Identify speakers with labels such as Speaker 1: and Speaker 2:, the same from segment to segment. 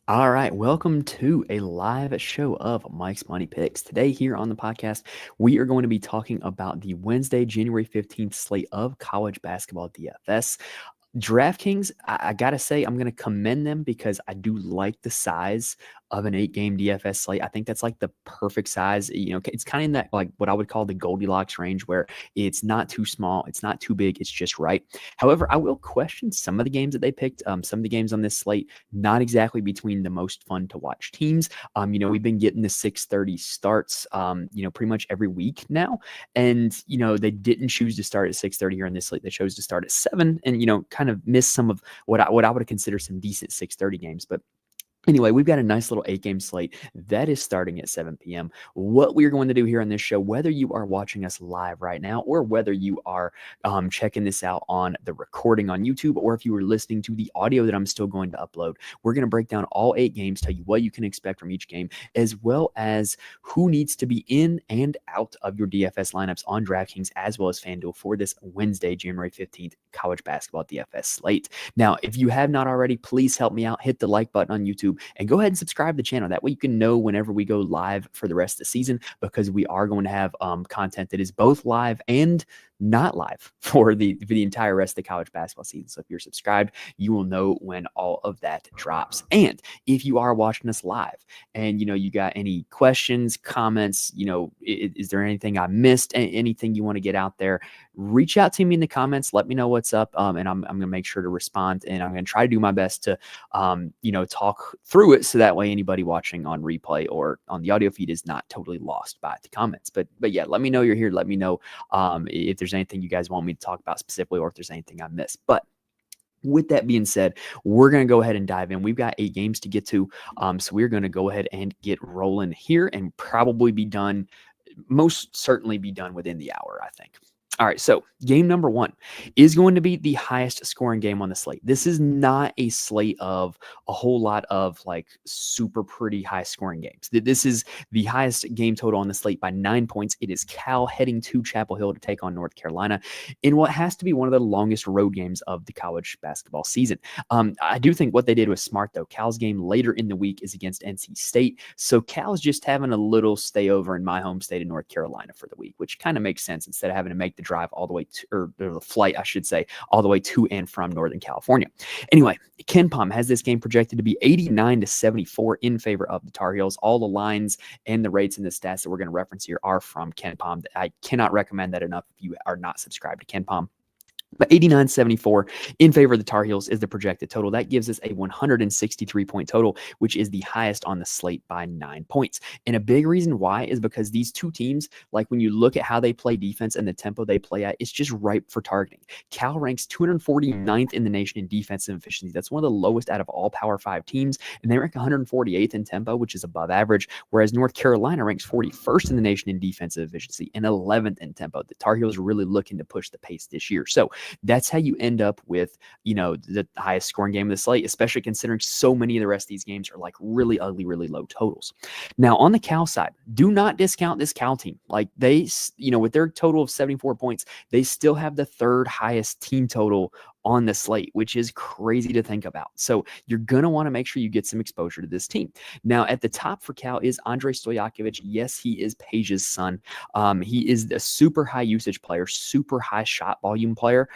Speaker 1: All right, welcome to a live show of Mike's Money Picks. Today, here on the podcast, we are going to be talking about the Wednesday, January 15th slate of college basketball DFS. DraftKings, I gotta say, I'm gonna commend them because I do like the size of an 8-game DFS slate. I think that's like the perfect size. It's kind of in that like what I would call the Goldilocks range, where it's not too small, it's not too big, it's just right. However, I will question some of the games that they picked. Some of the games on this slate, not exactly between the most fun to watch teams. We've been getting the 6:30 starts, pretty much every week now. And, they didn't choose to start at 6:30 here on this slate. They chose to start at 7 and, kind of miss some of what I would consider some decent 6:30 games. But anyway, we've got a nice little 8-game slate that is starting at 7 p.m. What we're going to do here on this show, whether you are watching us live right now or whether you are checking this out on the recording on YouTube, or if you were listening to the audio that I'm still going to upload, we're going to break down all 8 games, tell you what you can expect from each game, as well as who needs to be in and out of your DFS lineups on DraftKings as well as FanDuel for this Wednesday, January 15th college basketball DFS slate. Now, if you have not already, please help me out. Hit the like button on YouTube and go ahead and subscribe to the channel. That way you can know whenever we go live for the rest of the season, because we are going to have content that is both live and not live for the entire rest of the college basketball season. So if you're subscribed, you will know when all of that drops. And if you are watching us live and you got any questions, comments, is there anything I missed, anything you want to get out there, reach out to me in the comments. Let me know what's up, and I'm going to make sure to respond, and I'm going to try to do my best to talk through it, so that way anybody watching on replay or on the audio feed is not totally lost by the comments. But yeah, let me know you're here. Let me know if there's anything you guys want me to talk about specifically, or if there's anything I missed. But with that being said, we're going to go ahead and dive in. We've got 8 games to get to, so we're going to go ahead and get rolling here, and probably be done, most certainly be done within the hour, I think. All right, so game number 1 is going to be the highest scoring game on the slate. This is not a slate of a whole lot of like super pretty high scoring games. This is the highest game total on the slate by 9 points. It is Cal heading to Chapel Hill to take on North Carolina in what has to be one of the longest road games of the college basketball season. I do think what they did was smart, though. Cal's game later in the week is against NC State, so Cal's just having a little stay over in my home state of North Carolina for the week, which kind of makes sense instead of having to make the drive all the way to, or the flight, I should say, all the way to and from Northern California. Anyway, KenPom has this game projected to be 89-74 in favor of the Tar Heels. All the lines and the rates and the stats that we're going to reference here are from KenPom. I cannot recommend that enough if you are not subscribed to KenPom. But 89-74 in favor of the Tar Heels is the projected total. That gives us a 163-point total, which is the highest on the slate by 9 points. And a big reason why is because these two teams, like when you look at how they play defense and the tempo they play at, it's just ripe for targeting. Cal ranks 249th in the nation in defensive efficiency. That's one of the lowest out of all Power 5 teams, and they rank 148th in tempo, which is above average, whereas North Carolina ranks 41st in the nation in defensive efficiency and 11th in tempo. The Tar Heels are really looking to push the pace this year. So that's how you end up with, the highest scoring game of the slate, especially considering so many of the rest of these games are like really ugly, really low totals. Now, on the Cal side, do not discount this Cal team. Like they, with their total of 74 points, they still have the 3rd highest team total on the slate, which is crazy to think about. So you're going to want to make sure you get some exposure to this team. Now, at the top for Cal is Andre Stojakovic. Yes, he is Paige's son. He is a super high usage player, super high shot volume player.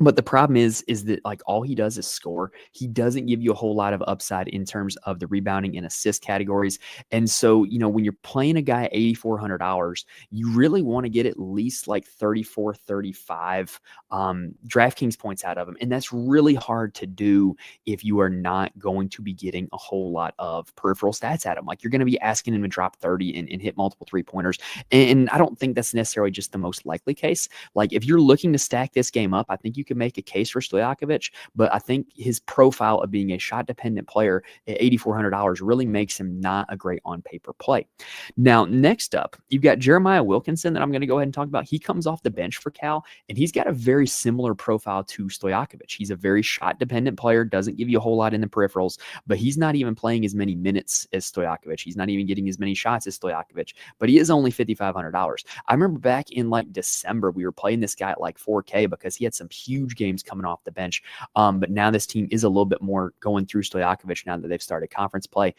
Speaker 1: But the problem is that like all he does is score. He doesn't give you a whole lot of upside in terms of the rebounding and assist categories. And so, when you're playing a guy at $8,400, you really want to get at least like 34, 35 DraftKings points out of him. And that's really hard to do if you are not going to be getting a whole lot of peripheral stats at him. Like you're going to be asking him to drop 30 and hit multiple 3-pointers. And I don't think that's necessarily just the most likely case. Like if you're looking to stack this game up, I think you can make a case for Stojakovic, but I think his profile of being a shot-dependent player at $8,400 really makes him not a great on-paper play. Now, next up, you've got Jeremiah Wilkinson that I'm going to go ahead and talk about. He comes off the bench for Cal, and he's got a very similar profile to Stojakovic. He's a very shot-dependent player, doesn't give you a whole lot in the peripherals, but he's not even playing as many minutes as Stojakovic. He's not even getting as many shots as Stojakovic, but he is only $5,500. I remember back in like December, we were playing this guy at like 4K because he had some huge huge games coming off the bench. But now this team is a little bit more going through Stojakovic now that they've started conference play.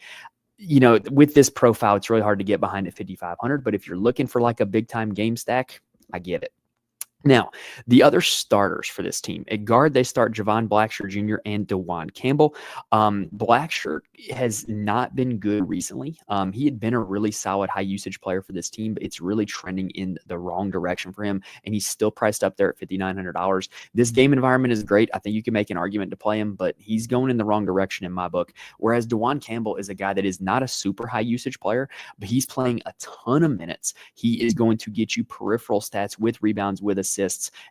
Speaker 1: With this profile, it's really hard to get behind at 5,500. But if you're looking for like a big time game stack, I get it. Now, the other starters for this team, at guard, they start Javon Blackshear Jr. and DeJuan Campbell. Blackshear has not been good recently. He had been a really solid high usage player for this team, but it's really trending in the wrong direction for him, and he's still priced up there at $5,900. This game environment is great. I think you can make an argument to play him, but he's going in the wrong direction in my book. Whereas DeJuan Campbell is a guy that is not a super high usage player, but he's playing a ton of minutes. He is going to get you peripheral stats with rebounds, with assists.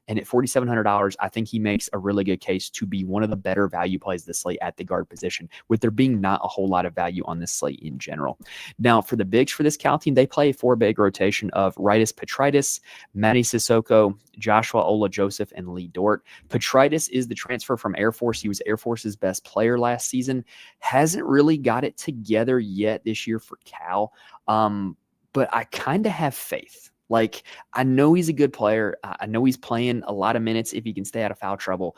Speaker 1: And at $4,700, I think he makes a really good case to be one of the better value plays this slate at the guard position, with there being not a whole lot of value on this slate in general. Now, for the bigs for this Cal team, they play a 4-big rotation of Rytis Petritis, Matty Sissoko, Joshua Ola Joseph, and Lee Dort. Petritis is the transfer from Air Force. He was Air Force's best player last season. Hasn't really got it together yet this year for Cal, but I kind of have faith. Like, I know he's a good player. I know he's playing a lot of minutes if he can stay out of foul trouble.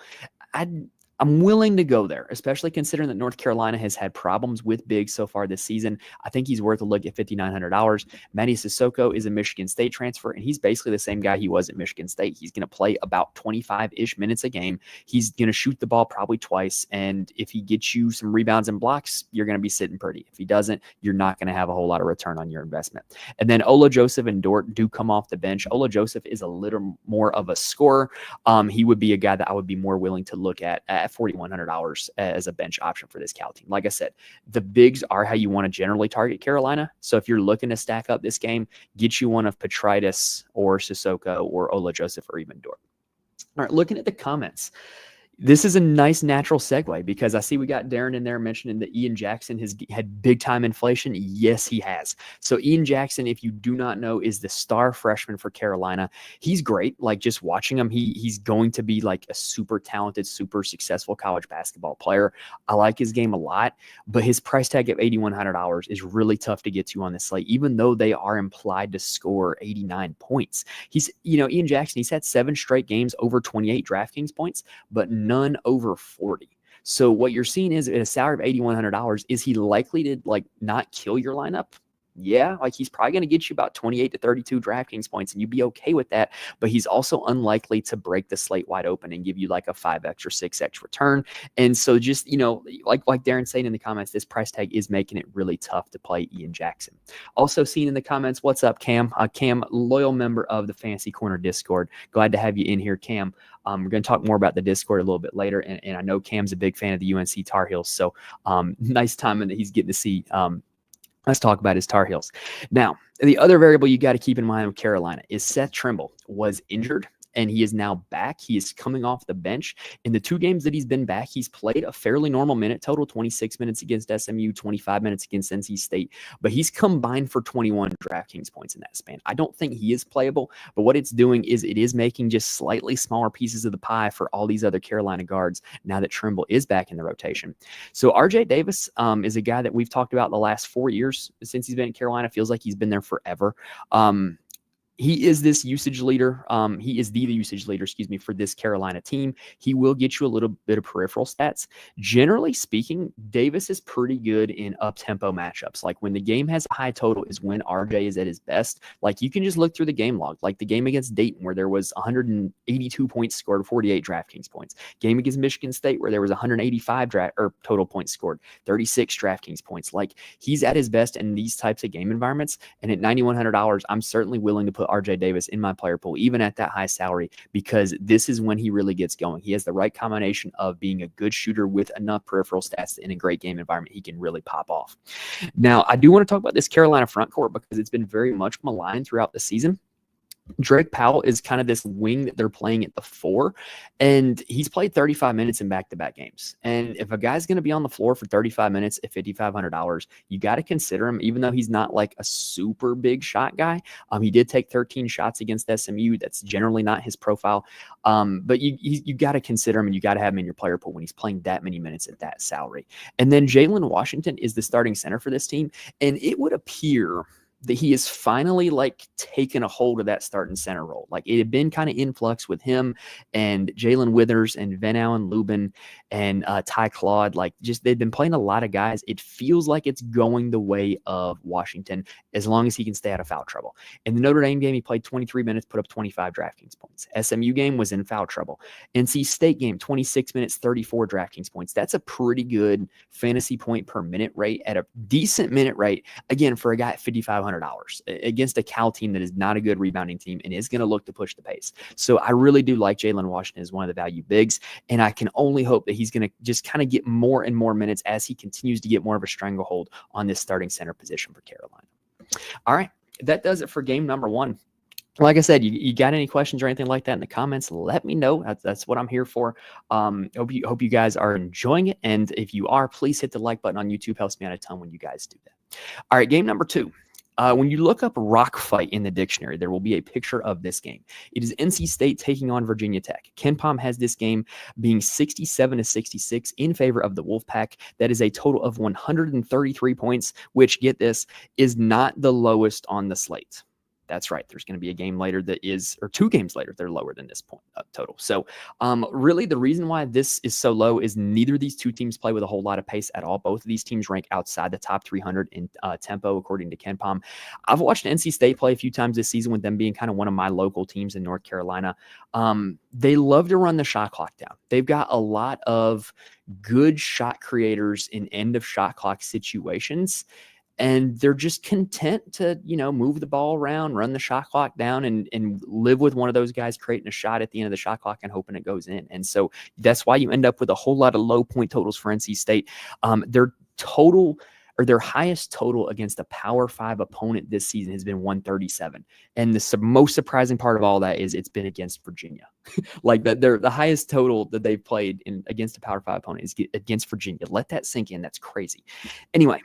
Speaker 1: I'm willing to go there, especially considering that North Carolina has had problems with bigs so far this season. I think he's worth a look at $5,900. Matty Sissoko is a Michigan State transfer, and he's basically the same guy he was at Michigan State. He's going to play about 25-ish minutes a game. He's going to shoot the ball probably twice, and if he gets you some rebounds and blocks, you're going to be sitting pretty. If he doesn't, you're not going to have a whole lot of return on your investment. And then Ola Joseph and Dort do come off the bench. Ola Joseph is a little more of a scorer. He would be a guy that I would be more willing to look at $4,100 as a bench option for this Cal team. Like I said, the bigs are how you want to generally target Carolina. So if you're looking to stack up this game, get you one of Petritis or Sissoko or Ola Joseph or even Dort. All right, looking at the comments. This is a nice natural segue because I see we got Darren in there mentioning that Ian Jackson has had big time inflation. Yes, he has. So Ian Jackson, if you do not know, is the star freshman for Carolina. He's great. Like, just watching him, he's going to be like a super talented, super successful college basketball player. I like his game a lot, but his price tag of $8,100 is really tough to get to on this slate, even though they are implied to score 89 points. Ian Jackson, he's had 7 straight games over 28 DraftKings points, but none over 40. So what you're seeing is at a salary of $8,100, is he likely to not kill your lineup? Yeah, he's probably going to get you about 28 to 32 DraftKings points, and you'd be okay with that. But he's also unlikely to break the slate wide open and give you like a 5x or 6x return. And so just, like Darren saying in the comments, this price tag is making it really tough to play Ian Jackson. Also seen in the comments, what's up, Cam? Cam, loyal member of the Fantasy Corner Discord. Glad to have you in here, Cam. We're going to talk more about the Discord a little bit later, and I know Cam's a big fan of the UNC Tar Heels, so nice timing that he's getting to see. Let's talk about his Tar Heels. Now, the other variable you got to keep in mind with Carolina is Seth Trimble was injured, and he is now back. He is coming off the bench. In the 2 games that he's been back, he's played a fairly normal minute total, 26 minutes against SMU, 25 minutes against NC State, but he's combined for 21 DraftKings points in that span. I don't think he is playable, but what it's doing is it is making just slightly smaller pieces of the pie for all these other Carolina guards now that Trimble is back in the rotation. So RJ Davis is a guy that we've talked about the last 4 years since he's been in Carolina. Feels like he's been there forever. He is this usage leader. He is the usage leader, for this Carolina team. He will get you a little bit of peripheral stats. Generally speaking, Davis is pretty good in up-tempo matchups. Like, when the game has a high total is when RJ is at his best. Like, you can just look through the game log. Like the game against Dayton where there was 182 points scored, 48 DraftKings points. Game against Michigan State where there was 185 total points scored, 36 DraftKings points. Like, he's at his best in these types of game environments. And at $9,100, I'm certainly willing to put RJ Davis in my player pool, even at that high salary, because this is when he really gets going. He has the right combination of being a good shooter with enough peripheral stats that in a great game environment, he can really pop off. Now, I do want to talk about this Carolina front court because it's been very much maligned throughout the season. Drake Powell is kind of this wing that they're playing at the 4, and he's played 35 minutes in back-to-back games. And if a guy's going to be on the floor for 35 minutes at $5,500, you got to consider him, even though he's not like a super big shot guy. He did take 13 shots against SMU. That's generally not his profile. But you got to consider him, and you got to have him in your player pool when he's playing that many minutes at that salary. And then Jalen Washington is the starting center for this team, and it would appear that he is finally like taken a hold of that starting center role. Like it had been kind of in flux with him and Jalen Withers and Van Allen Lubin and Ty Claude. Like just they've been playing a lot of guys. It feels like it's going the way of Washington as long as he can stay out of foul trouble. In the Notre Dame game, he played 23 minutes, put up 25 DraftKings points. SMU game was in foul trouble. NC State game, 26 minutes, 34 DraftKings points. That's a pretty good fantasy point per minute rate at a decent minute rate. Again, for a guy at $5,500 against a Cal team that is not a good rebounding team and is going to look to push the pace. So I really do like Jalen Washington as one of the value bigs, and I can only hope that he's going to just kind of get more and more minutes as he continues to get more of a stranglehold on this starting center position for Carolina. All right, that does it for game number 1. Like I said, you got any questions or anything like that in the comments, let me know. That's what I'm here for. Hope you guys are enjoying it. And if you are, please hit the like button on YouTube. Helps me out a ton when you guys do that. All right, game number 2. When you look up rock fight in the dictionary, there will be a picture of this game. It is NC State taking on Virginia Tech. KenPom has this game being 67-66 in favor of the Wolfpack. That is a total of 133 points, which, get this, is not the lowest on the slate. That's right. There's going to be a game later that is, or 2 games later, they're lower than this point total. So really the reason why this is so low is neither of these 2 teams play with a whole lot of pace at all. Both of these teams rank outside the top 300 in tempo, according to KenPom. I've watched NC State play a few times this season with them being kind of one of my local teams in North Carolina. They love to run the shot clock down. They've got a lot of good shot creators in end of shot clock situations. And they're just content to, move the ball around, run the shot clock down, and live with one of those guys creating a shot at the end of the shot clock and hoping it goes in. And so that's why you end up with a whole lot of low point totals for NC State. Their highest total against a Power 5 opponent this season has been 137. And the most surprising part of all that is it's been against Virginia. Like that, the highest total that they've played against a Power 5 opponent is against Virginia. Let that sink in. That's crazy. Anyway.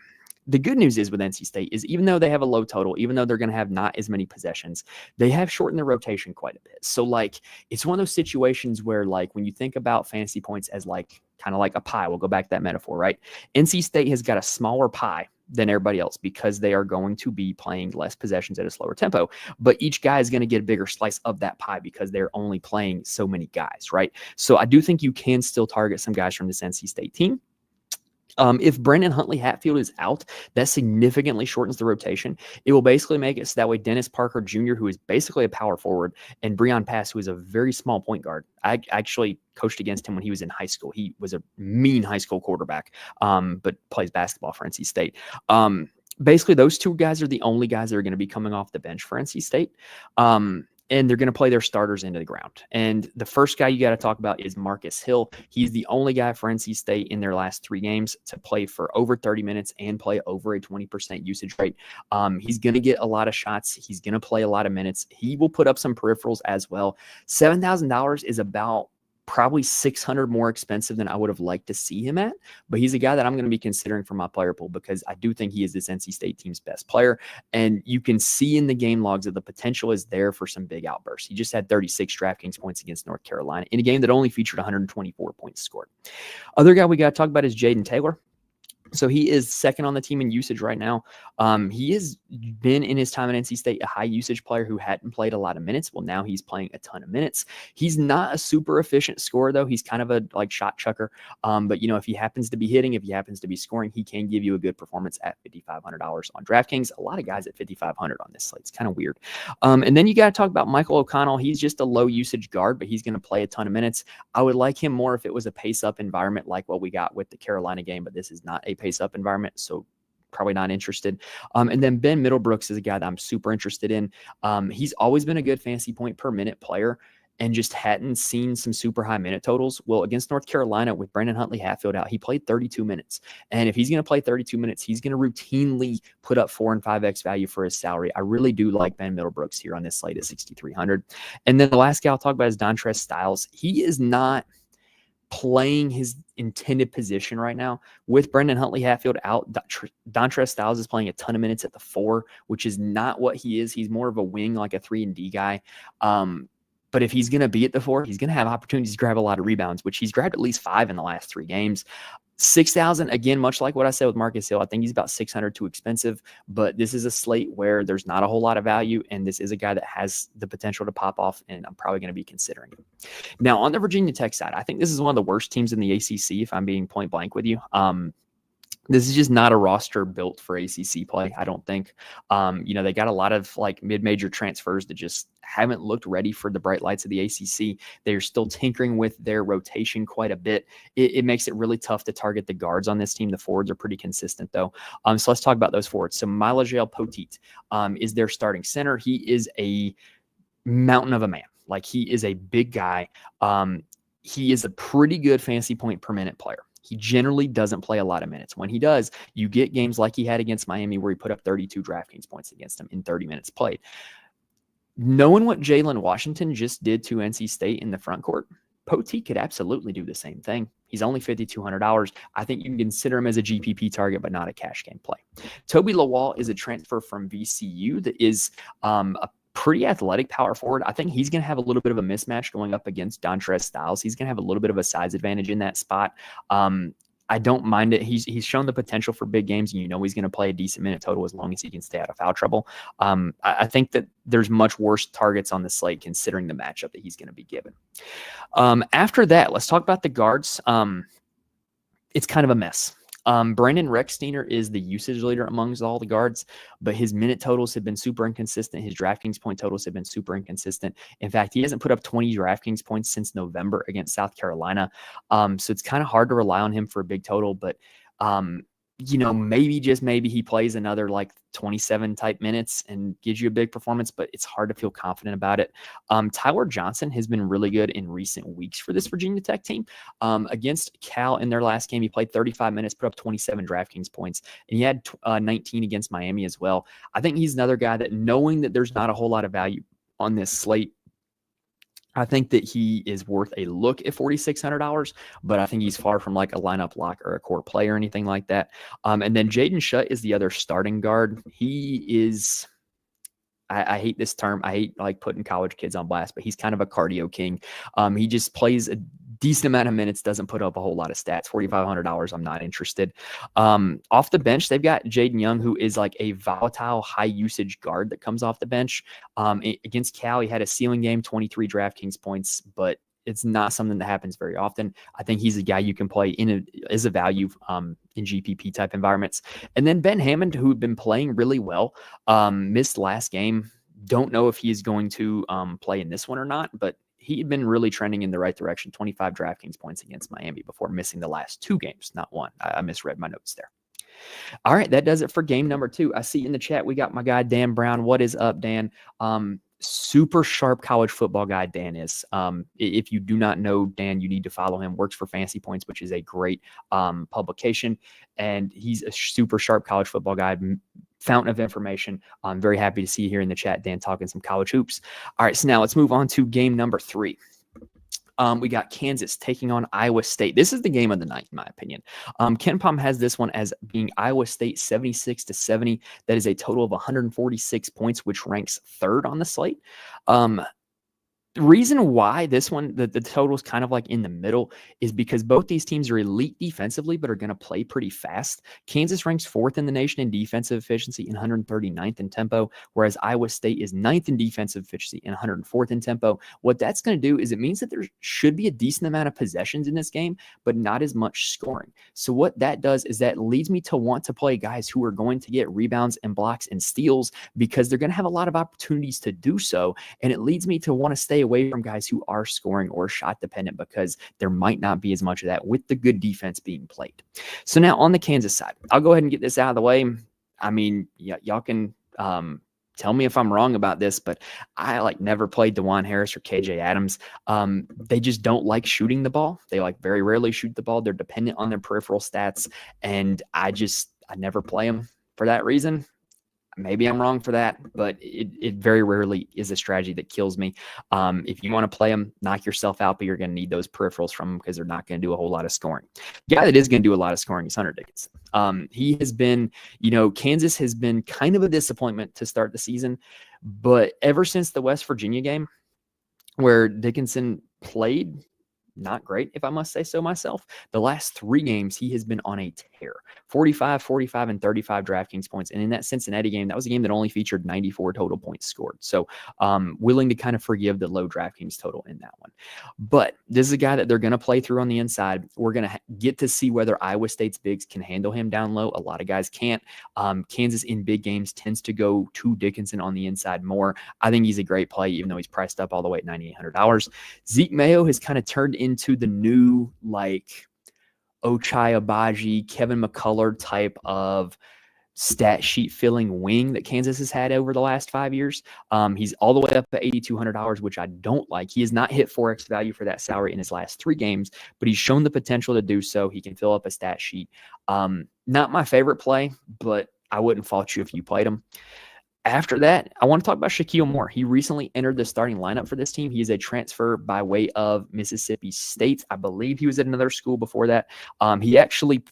Speaker 1: The good news is with NC State is even though they have a low total, even though they're going to have not as many possessions, they have shortened their rotation quite a bit. So it's one of those situations where when you think about fantasy points as kind of like a pie, we'll go back to that metaphor, right? NC State has got a smaller pie than everybody else because they are going to be playing less possessions at a slower tempo, but each guy is going to get a bigger slice of that pie because they're only playing so many guys, right? So I do think you can still target some guys from this NC State team. If Brendan Huntley-Hatfield is out, that significantly shortens the rotation. It will basically make it so that way Dennis Parker Jr., who is basically a power forward, and Breon Pass, who is a very small point guard. I actually coached against him when he was in high school. He was a mean high school quarterback, but plays basketball for NC State. Basically, those 2 guys are the only guys that are going to be coming off the bench for NC State. And they're going to play their starters into the ground. And the first guy you got to talk about is Marcus Hill. He's the only guy for NC State in their last 3 games to play for over 30 minutes and play over a 20% usage rate. He's going to get a lot of shots. He's going to play a lot of minutes. He will put up some peripherals as well. $7,000 is about probably $600 more expensive than I would have liked to see him at, but he's a guy that I'm going to be considering for my player pool because I do think he is this NC State team's best player. And you can see in the game logs that the potential is there for some big outbursts. He just had 36 DraftKings points against North Carolina in a game that only featured 124 points scored. Other guy we got to talk about is Jaden Taylor. So he is second on the team in usage right now. He has been in his time at NC State a high usage player who hadn't played a lot of minutes. Well, now he's playing a ton of minutes. He's not a super efficient scorer though. He's kind of a shot chucker. But if he happens to be hitting, if he happens to be scoring, he can give you a good performance at $5,500 on DraftKings. A lot of guys at $5,500 on this slate. It's kind of weird. And then you got to talk about Michael O'Connell. He's just a low usage guard, but he's going to play a ton of minutes. I would like him more if it was a pace up environment like what we got with the Carolina game, but this is not a pace up environment, so probably not interested. And then Ben Middlebrooks is a guy that I'm super interested in. He's always been a good fantasy point per minute player and just hadn't seen some super high minute totals. Well, against North Carolina with Brendan Huntley-Hatfield out, he played 32 minutes. And if he's going to play 32 minutes, he's going to routinely put up 4 and 5x value for his salary. I really do like Ben Middlebrooks here on this slate at 6,300. And then the last guy I'll talk about is Dontrez Styles. He is not playing his intended position right now. With Brendan Huntley-Hatfield out, Dontrez Styles is playing a ton of minutes at the 4, which is not what he is. He's more of a wing, like a 3-and-D guy. But if he's going to be at the 4, he's going to have opportunities to grab a lot of rebounds, which he's grabbed at least 5 in the last 3 games. 6,000, again, much like what I said with Marcus Hill, I think he's about 600 too expensive, but this is a slate where there's not a whole lot of value, and this is a guy that has the potential to pop off, and I'm probably going to be considering him. Now, on the Virginia Tech side, I think this is one of the worst teams in the ACC, if I'm being point blank with you. This is just not a roster built for ACC play, I don't think. They got a lot of like mid-major transfers that just haven't looked ready for the bright lights of the ACC. They're still tinkering with their rotation quite a bit. It makes it really tough to target the guards on this team. The forwards are pretty consistent, though. So let's talk about those forwards. So Milagel Poteet is their starting center. He is a mountain of a man. Like, he is a big guy. He is a pretty good fantasy point per minute player. He generally doesn't play a lot of minutes. When he does, you get games like he had against Miami where he put up 32 DraftKings points against them in 30 minutes played. Knowing what Jalen Washington just did to NC State in the front court, Poteet could absolutely do the same thing. He's only $5,200. I think you can consider him as a GPP target, but not a cash game play. Toby Lawal is a transfer from VCU that is a pretty athletic power forward. I think he's going to have a little bit of a mismatch going up against Dontrez Styles. He's going to have a little bit of a size advantage in that spot. I don't mind it. He's shown the potential for big games, and he's going to play a decent minute total as long as he can stay out of foul trouble. I think that there's much worse targets on the slate considering the matchup that he's going to be given. After that, let's talk about the guards. It's kind of a mess. Brandon Rexsteiner is the usage leader amongst all the guards, but his minute totals have been super inconsistent. His DraftKings point totals have been super inconsistent. In fact, he hasn't put up 20 DraftKings points since November against South Carolina. So it's kind of hard to rely on him for a big total, but maybe he plays another like 27 type minutes and gives you a big performance, but it's hard to feel confident about it. Tyler Johnson has been really good in recent weeks for this Virginia Tech team. Against Cal in their last game, he played 35 minutes, put up 27 DraftKings points, and he had 19 against Miami as well. I think he's another guy that, knowing that there's not a whole lot of value on this slate, I think that he is worth a look at $4,600, but I think he's far from like a lineup lock or a core play or anything like that. And then Jaden Shutt is the other starting guard. He is, I hate this term. I hate like putting college kids on blast, but he's kind of a cardio king. He just plays a decent amount of minutes, doesn't put up a whole lot of stats. $4,500, I'm not interested. Off the bench, they've got Jaden Young, who is like a volatile, high-usage guard that comes off the bench. Against Cal, he had a ceiling game, 23 DraftKings points, but it's not something that happens very often. I think he's a guy you can play as a value in GPP type environments. And then Ben Hammond, who had been playing really well, missed last game. Don't know if he's going to play in this one or not, but he had been really trending in the right direction. 25 DraftKings points against Miami before missing the last two games, not one. I misread my notes there. All right, that does it for game number 2. I see in the chat we got my guy Dan Brown. What is up, Dan? Super sharp college football guy Dan is. If you do not know Dan, you need to follow him. Works for Fantasy Points, which is a great publication, and he's a super sharp college football guy, fountain of information. I'm very happy to see you here in the chat, Dan, talking some college hoops. All right, so now let's move on to game number 3. We got Kansas taking on Iowa State. This is the game of the night, in my opinion. Ken Pom has this one as being Iowa State 76-70. That is a total of 146 points, which ranks 3rd on the slate. The reason why this one, the total is kind of like in the middle, is because both these teams are elite defensively, but are going to play pretty fast. Kansas ranks 4th in the nation in defensive efficiency and 139th in tempo, whereas Iowa State is 9th in defensive efficiency and 104th in tempo. What that's going to do is it means that there should be a decent amount of possessions in this game, but not as much scoring. So what that does is that leads me to want to play guys who are going to get rebounds and blocks and steals, because they're going to have a lot of opportunities to do so. And it leads me to want to stay away from guys who are scoring or shot dependent, because there might not be as much of that with the good defense being played. So now on the Kansas side, I'll go ahead and get this out of the way. I mean, y'all can tell me if I'm wrong about this, but I never played DeJuan Harris or KJ Adams. They just don't like shooting the ball. They very rarely shoot the ball. They're dependent on their peripheral stats, and I never play them for that reason. Maybe I'm wrong for that, but it very rarely is a strategy that kills me. If you want to play them, knock yourself out, but you're going to need those peripherals from them because they're not going to do a whole lot of scoring. The guy that is going to do a lot of scoring is Hunter Dickinson. He has been, Kansas has been kind of a disappointment to start the season, but ever since the West Virginia game where Dickinson played not great, if I must say so myself. The last 3 games, he has been on a tear. 45, 45, and 35 DraftKings points. And in that Cincinnati game, that was a game that only featured 94 total points scored. So willing to kind of forgive the low DraftKings total in that one. But this is a guy that they're going to play through on the inside. We're going to get to see whether Iowa State's bigs can handle him down low. A lot of guys can't. Kansas in big games tends to go to Dickinson on the inside more. I think he's a great play, even though he's priced up all the way at $9,800. Zeke Mayo has kind of turned into the new, like, Ochai Agbaji, Kevin McCullough type of stat sheet filling wing that Kansas has had over the last 5 years. He's all the way up at $8,200, which I don't like. He has not hit 4x value for that salary in his last 3 games, but he's shown the potential to do so. He can fill up a stat sheet. Not my favorite play, but I wouldn't fault you if you played him. After that, I want to talk about Shaquille Moore. He recently entered the starting lineup for this team. He is a transfer by way of Mississippi State. I believe he was at another school before that. He actually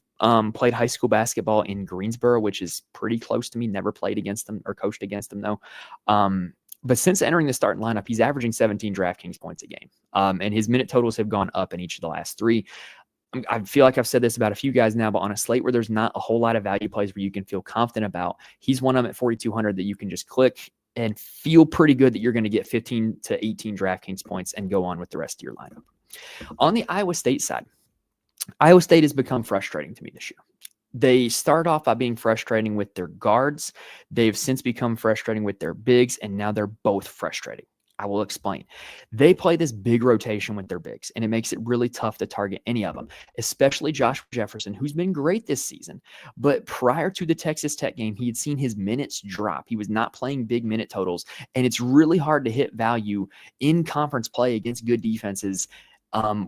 Speaker 1: played high school basketball in Greensboro, which is pretty close to me. Never played against them or coached against them, though. But since entering the starting lineup, he's averaging 17 DraftKings points a game. And his minute totals have gone up in each of the last 3. I feel like I've said this about a few guys now, but on a slate where there's not a whole lot of value plays where you can feel confident about, he's one of them at 4,200 that you can just click and feel pretty good that you're going to get 15 to 18 DraftKings points and go on with the rest of your lineup. On the Iowa State side, Iowa State has become frustrating to me this year. They start off by being frustrating with their guards. They've since become frustrating with their bigs, and now they're both frustrating. I will explain. They play this big rotation with their bigs, and it makes it really tough to target any of them, especially Josh Jefferson, who's been great this season. But prior to the Texas Tech game, he had seen his minutes drop. He was not playing big minute totals, and it's really hard to hit value in conference play against good defenses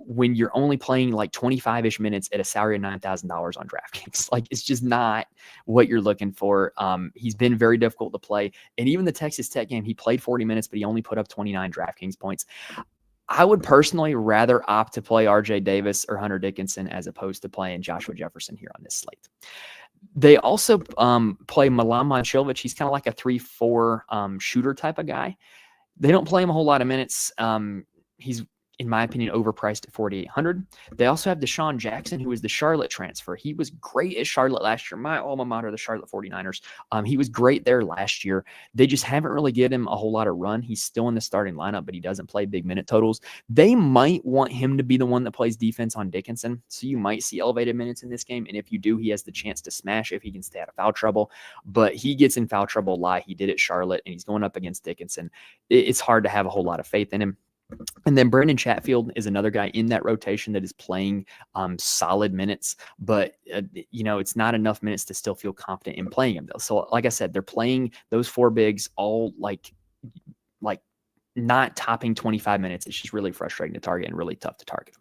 Speaker 1: when you're only playing like 25-ish minutes at a salary of $9,000 on DraftKings. Like, it's just not what you're looking for. He's been very difficult to play. And even the Texas Tech game, he played 40 minutes, but he only put up 29 DraftKings points. I would personally rather opt to play RJ Davis or Hunter Dickinson as opposed to playing Joshua Jefferson here on this slate. They also play Milan Momcilovic. He's kind of like a 3-4 shooter type of guy. They don't play him a whole lot of minutes. He's, in my opinion, overpriced at $4,800. They also have Deshaun Jackson, who is the Charlotte transfer. He was great at Charlotte last year. My alma mater, the Charlotte 49ers. He was great there last year. They just haven't really given him a whole lot of run. He's still in the starting lineup, but he doesn't play big minute totals. They might want him to be the one that plays defense on Dickinson, so you might see elevated minutes in this game. And if you do, he has the chance to smash if he can stay out of foul trouble. But he gets in foul trouble a lot. He did at Charlotte, and he's going up against Dickinson. It's hard to have a whole lot of faith in him. And then Brandon Chatfield is another guy in that rotation that is playing solid minutes, but it's not enough minutes to still feel confident in playing him though. So like I said, they're playing those 4 bigs all like not topping 25 minutes. It's just really frustrating to target and really tough to target.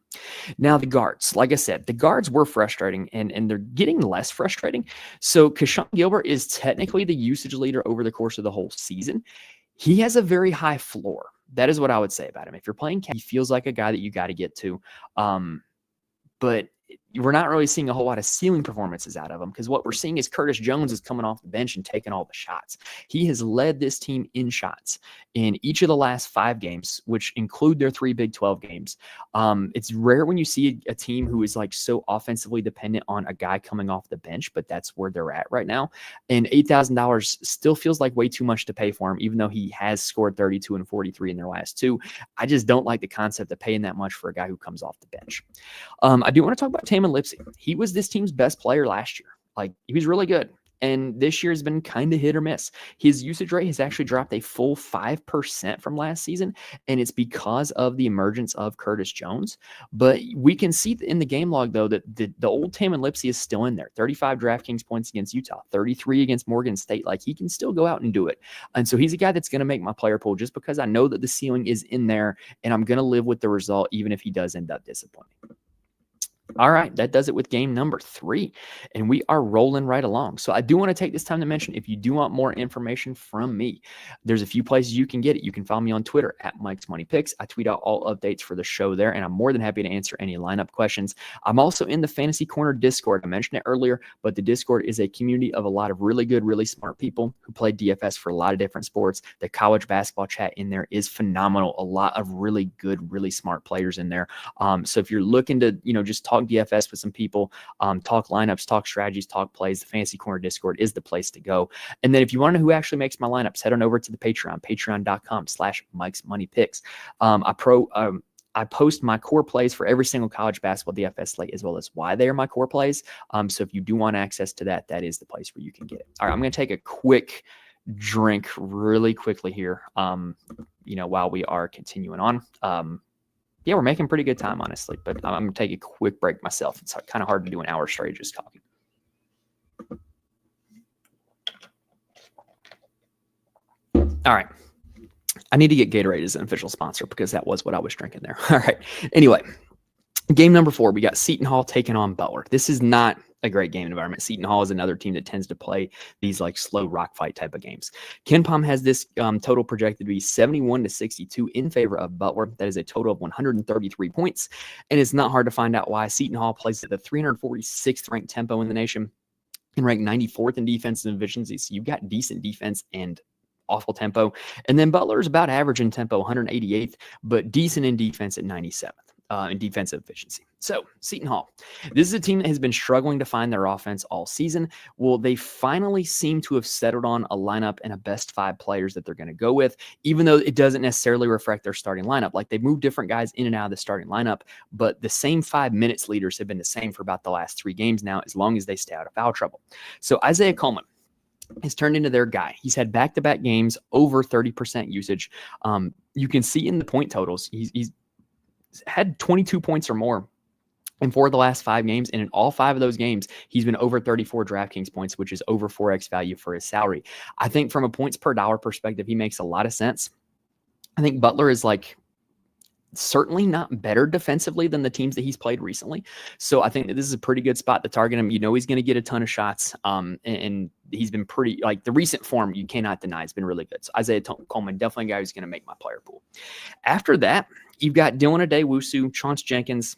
Speaker 1: Now the guards, like I said, the guards were frustrating and they're getting less frustrating. So Keshawn Gilbert is technically the usage leader over the course of the whole season. He has a very high floor. That is what I would say about him. If you're playing, he feels like a guy that you got to get to. But we're not really seeing a whole lot of ceiling performances out of him because what we're seeing is Curtis Jones is coming off the bench and taking all the shots. He has led this team in shots in each of the last 5 games, which include their 3 Big 12 games. It's rare when you see a team who is like so offensively dependent on a guy coming off the bench, but that's where they're at right now. And $8,000 still feels like way too much to pay for him, even though he has scored 32 and 43 in their last 2. I just don't like the concept of paying that much for a guy who comes off the bench. I do want to talk about Tamin Lipsey. He was this team's best player last year. Like, he was really good. And this year has been kind of hit or miss. His usage rate has actually dropped a full 5% from last season, and it's because of the emergence of Curtis Jones. But we can see in the game log, though, that the old Tamin Lipsey is still in there. 35 DraftKings points against Utah, 33 against Morgan State. Like, he can still go out and do it. And so he's a guy that's going to make my player pool just because I know that the ceiling is in there, and I'm going to live with the result even if he does end up disappointing. All right, that does it with game number 3, and we are rolling right along. So I do want to take this time to mention, if you do want more information from me, there's a few places you can get it. You can follow me on Twitter at Mike's Money Picks. I tweet out all updates for the show there, and I'm more than happy to answer any lineup questions. I'm also in the Fantasy Corner Discord. I mentioned it earlier, but the Discord is a community of a lot of really good, really smart people who play DFS for a lot of different sports. The college basketball chat in there is phenomenal. A lot of really good, really smart players in there. So if you're looking to, just talk DFS with some people, talk lineups, talk strategies, talk plays, the Fantasy Corner Discord is the place to go. And then if you want to know who actually makes my lineups, head on over to the Patreon, patreon.com/Mike's Money Picks. I post my core plays for every single college basketball DFS slate, as well as why they are my core plays. So if you do want access to that, that is the place where you can get it. All right, I'm going to take a quick drink really quickly here, while we are continuing on. Yeah, we're making pretty good time, honestly, but I'm going to take a quick break myself. It's kind of hard to do an hour straight just talking. All right. I need to get Gatorade as an official sponsor because that was what I was drinking there. All right. Anyway, game number 4, we got Seton Hall taking on Butler. This is not a great game environment. Seton Hall is another team that tends to play these like slow rock fight type of games. KenPom has this total projected to be 71-62 in favor of Butler. That is a total of 133 points. And it's not hard to find out why. Seton Hall plays at the 346th ranked tempo in the nation and ranked 94th in defensive efficiency. So you've got decent defense and awful tempo. And then Butler is about average in tempo, 188th, but decent in defense at 97th. In defensive efficiency. So Seton Hall, this is a team that has been struggling to find their offense all season. Well, they finally seem to have settled on a lineup and a best 5 players that they're going to go with, even though it doesn't necessarily reflect their starting lineup. Like they've moved different guys in and out of the starting lineup, but the same 5 minutes leaders have been the same for about the last 3 games now, as long as they stay out of foul trouble. So Isaiah Coleman has turned into their guy. He's had back-to-back games over 30% usage. You can see in the point totals, he's had 22 points or more in 4 of the last 5 games. And in all 5 of those games, he's been over 34 DraftKings points, which is over 4x value for his salary. I think from a points per dollar perspective, he makes a lot of sense. I think Butler is certainly not better defensively than the teams that he's played recently. So I think that this is a pretty good spot to target him. He's going to get a ton of shots. And he's been pretty, the recent form, you cannot deny, it's been really good. So Isaiah Coleman, definitely a guy who's going to make my player pool. After that, you've got Dylan Adewusu, Chauncey Jenkins,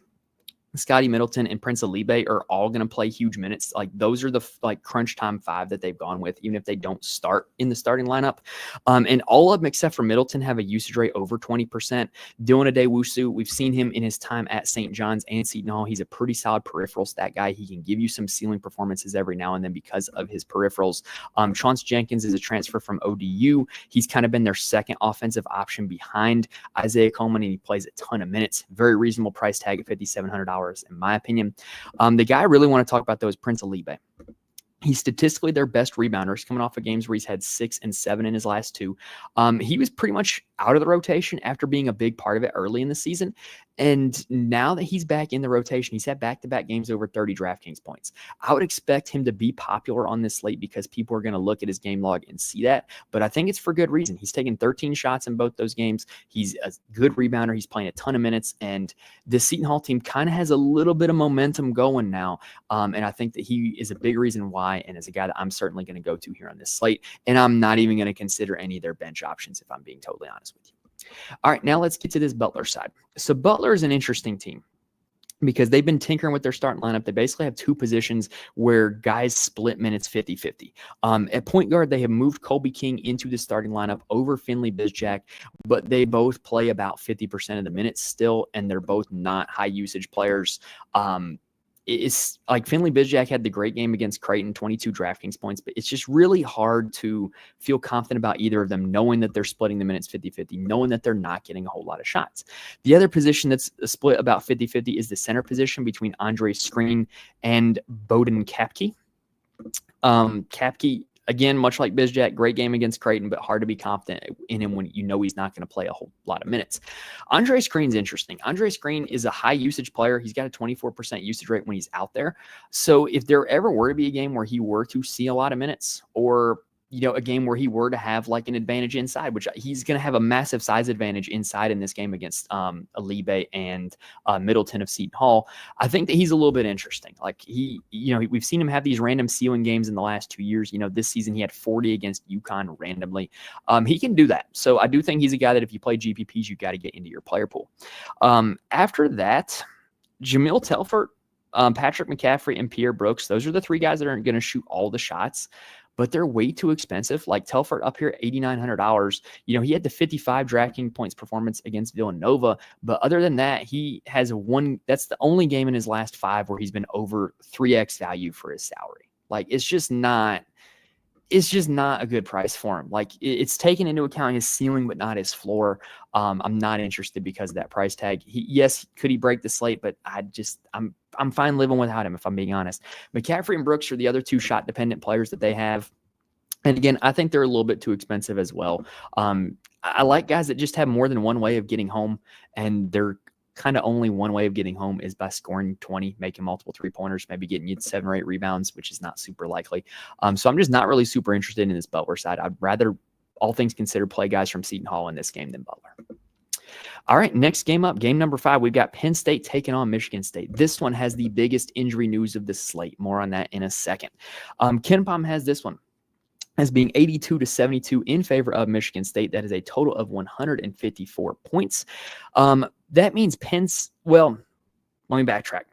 Speaker 1: Scotty Middleton, and Prince Alibe are all going to play huge minutes. Those are the crunch time 5 that they've gone with, even if they don't start in the starting lineup. And all of them except for Middleton have a usage rate over 20%. Dylan Adewusu, we've seen him in his time at St. John's and Seton Hall. He's a pretty solid peripheral stat guy. He can give you some ceiling performances every now and then because of his peripherals. Chauncey Jenkins is a transfer from ODU. He's kind of been their second offensive option behind Isaiah Coleman, and he plays a ton of minutes. Very reasonable price tag at $5,700. In my opinion. The guy I really want to talk about, though, is Prince Alibe. He's statistically their best rebounder. He's coming off of games where he's had 6 and 7 in his last 2. He was pretty much out of the rotation after being a big part of it early in the season. And now that he's back in the rotation, he's had back-to-back games over 30 DraftKings points. I would expect him to be popular on this slate because people are going to look at his game log and see that. But I think it's for good reason. He's taken 13 shots in both those games. He's a good rebounder. He's playing a ton of minutes. And the Seton Hall team kind of has a little bit of momentum going now. And I think that he is a big reason why, and is a guy that I'm certainly going to go to here on this slate. And I'm not even going to consider any of their bench options if I'm being totally honest with you. All right, now let's get to this Butler side. So Butler is an interesting team because they've been tinkering with their starting lineup. They basically have 2 positions where guys split minutes 50-50. At point guard, they have moved Colby King into the starting lineup over Finley Bizjack, but they both play about 50% of the minutes still, and they're both not high usage players. It's like Finley Bizjack had the great game against Creighton, 22 DraftKings points, but it's just really hard to feel confident about either of them, knowing that they're splitting the minutes 50-50, knowing that they're not getting a whole lot of shots. The other position that's split about 50-50 is the center position between Andre Screen and Bowden Kapke. Kapke, again, much like Bizjack, great game against Creighton, but hard to be confident in him when you know he's not going to play a whole lot of minutes. Andre Screen's interesting. Andre Screen is a high usage player. He's got a 24% usage rate when he's out there. So if there ever were to be a game where he were to see a lot of minutes, or a game where he were to have like an advantage inside, which he's going to have a massive size advantage inside in this game against Alibe and Middleton of Seton Hall. I think that he's a little bit interesting. Like we've seen him have these random ceiling games in the last 2 years. This season he had 40 against UConn randomly. He can do that. So I do think he's a guy that if you play GPPs, you got to get into your player pool. After that, Jamil Telfort, Patrick McCaffrey, and Pierre Brooks, those are the three guys that aren't going to shoot all the shots, but they're way too expensive. Like Telfort up here, $8,900. He had the 55 DraftKings points performance against Villanova, but other than that, he has that's the only game in his last 5 where he's been over 3x value for his salary. Like it's just not a good price for him. Like it's taken into account his ceiling, but not his floor. I'm not interested because of that price tag. Could he break the slate? But I'm fine living without him, if I'm being honest. McCaffrey and Brooks are the other 2 shot dependent players that they have. And again, I think they're a little bit too expensive as well. I like guys that just have more than one way of getting home, and they're kind of only one way of getting home is by scoring 20, making multiple 3-pointers, maybe getting you 7 or 8 rebounds, which is not super likely. So I'm just not really super interested in this Butler side. I'd rather, all things considered, play guys from Seton Hall in this game than Butler. All right, next game up, game number 5, we've got Penn State taking on Michigan State. This one has the biggest injury news of the slate. More on that in a second. KenPom has this one as being 82-72 in favor of Michigan State. That is a total of 154 points. That means let me backtrack.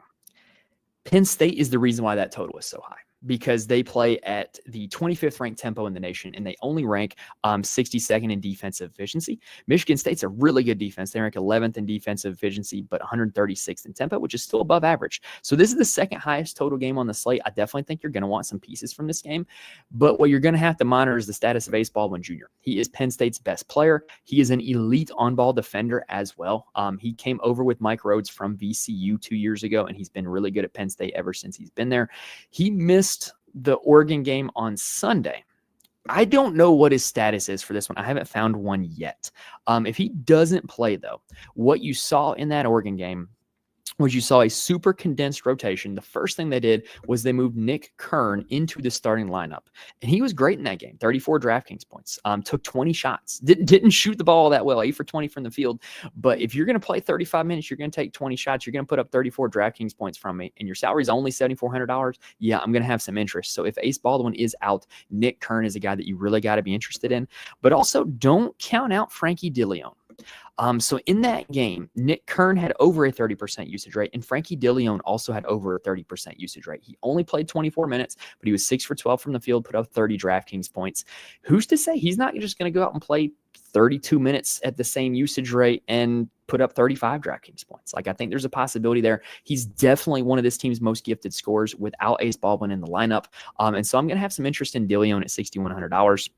Speaker 1: Penn State is the reason why that total is so high, because they play at the 25th ranked tempo in the nation, and they only rank 62nd in defensive efficiency. Michigan State's a really good defense. They rank 11th in defensive efficiency, but 136th in tempo, which is still above average. So this is the second highest total game on the slate. I definitely think you're going to want some pieces from this game, but what you're going to have to monitor is the status of Ace Baldwin Jr. He is Penn State's best player. He is an elite on-ball defender as well. He came over with Mike Rhodes from VCU 2 years ago, and he's been really good at Penn State ever since he's been there. He missed the Oregon game on Sunday. I don't know what his status is for this one. I haven't found one yet. If he doesn't play, though, what you saw in that Oregon game was you saw a super condensed rotation. The first thing they did was they moved Nick Kern into the starting lineup, and he was great in that game. 34 DraftKings points, took 20 shots, didn't shoot the ball that well, 8 for 20 from the field. But if you're going to play 35 minutes, you're going to take 20 shots, you're going to put up 34 DraftKings points from me, and your salary is only $7,400. Yeah, I'm going to have some interest. So if Ace Baldwin is out, Nick Kern is a guy that you really got to be interested in. But also don't count out Frankie DeLeon. So in that game, Nick Kern had over a 30% usage rate, and Frankie DeLeon also had over a 30% usage rate. He only played 24 minutes, but he was 6 for 12 from the field, put up 30 DraftKings points. Who's to say he's not just going to go out and play 32 minutes at the same usage rate and put up 35 DraftKings points? Like, I think there's a possibility there. He's definitely one of this team's most gifted scorers without Ace Baldwin in the lineup. And so I'm going to have some interest in DeLeon at $6,100.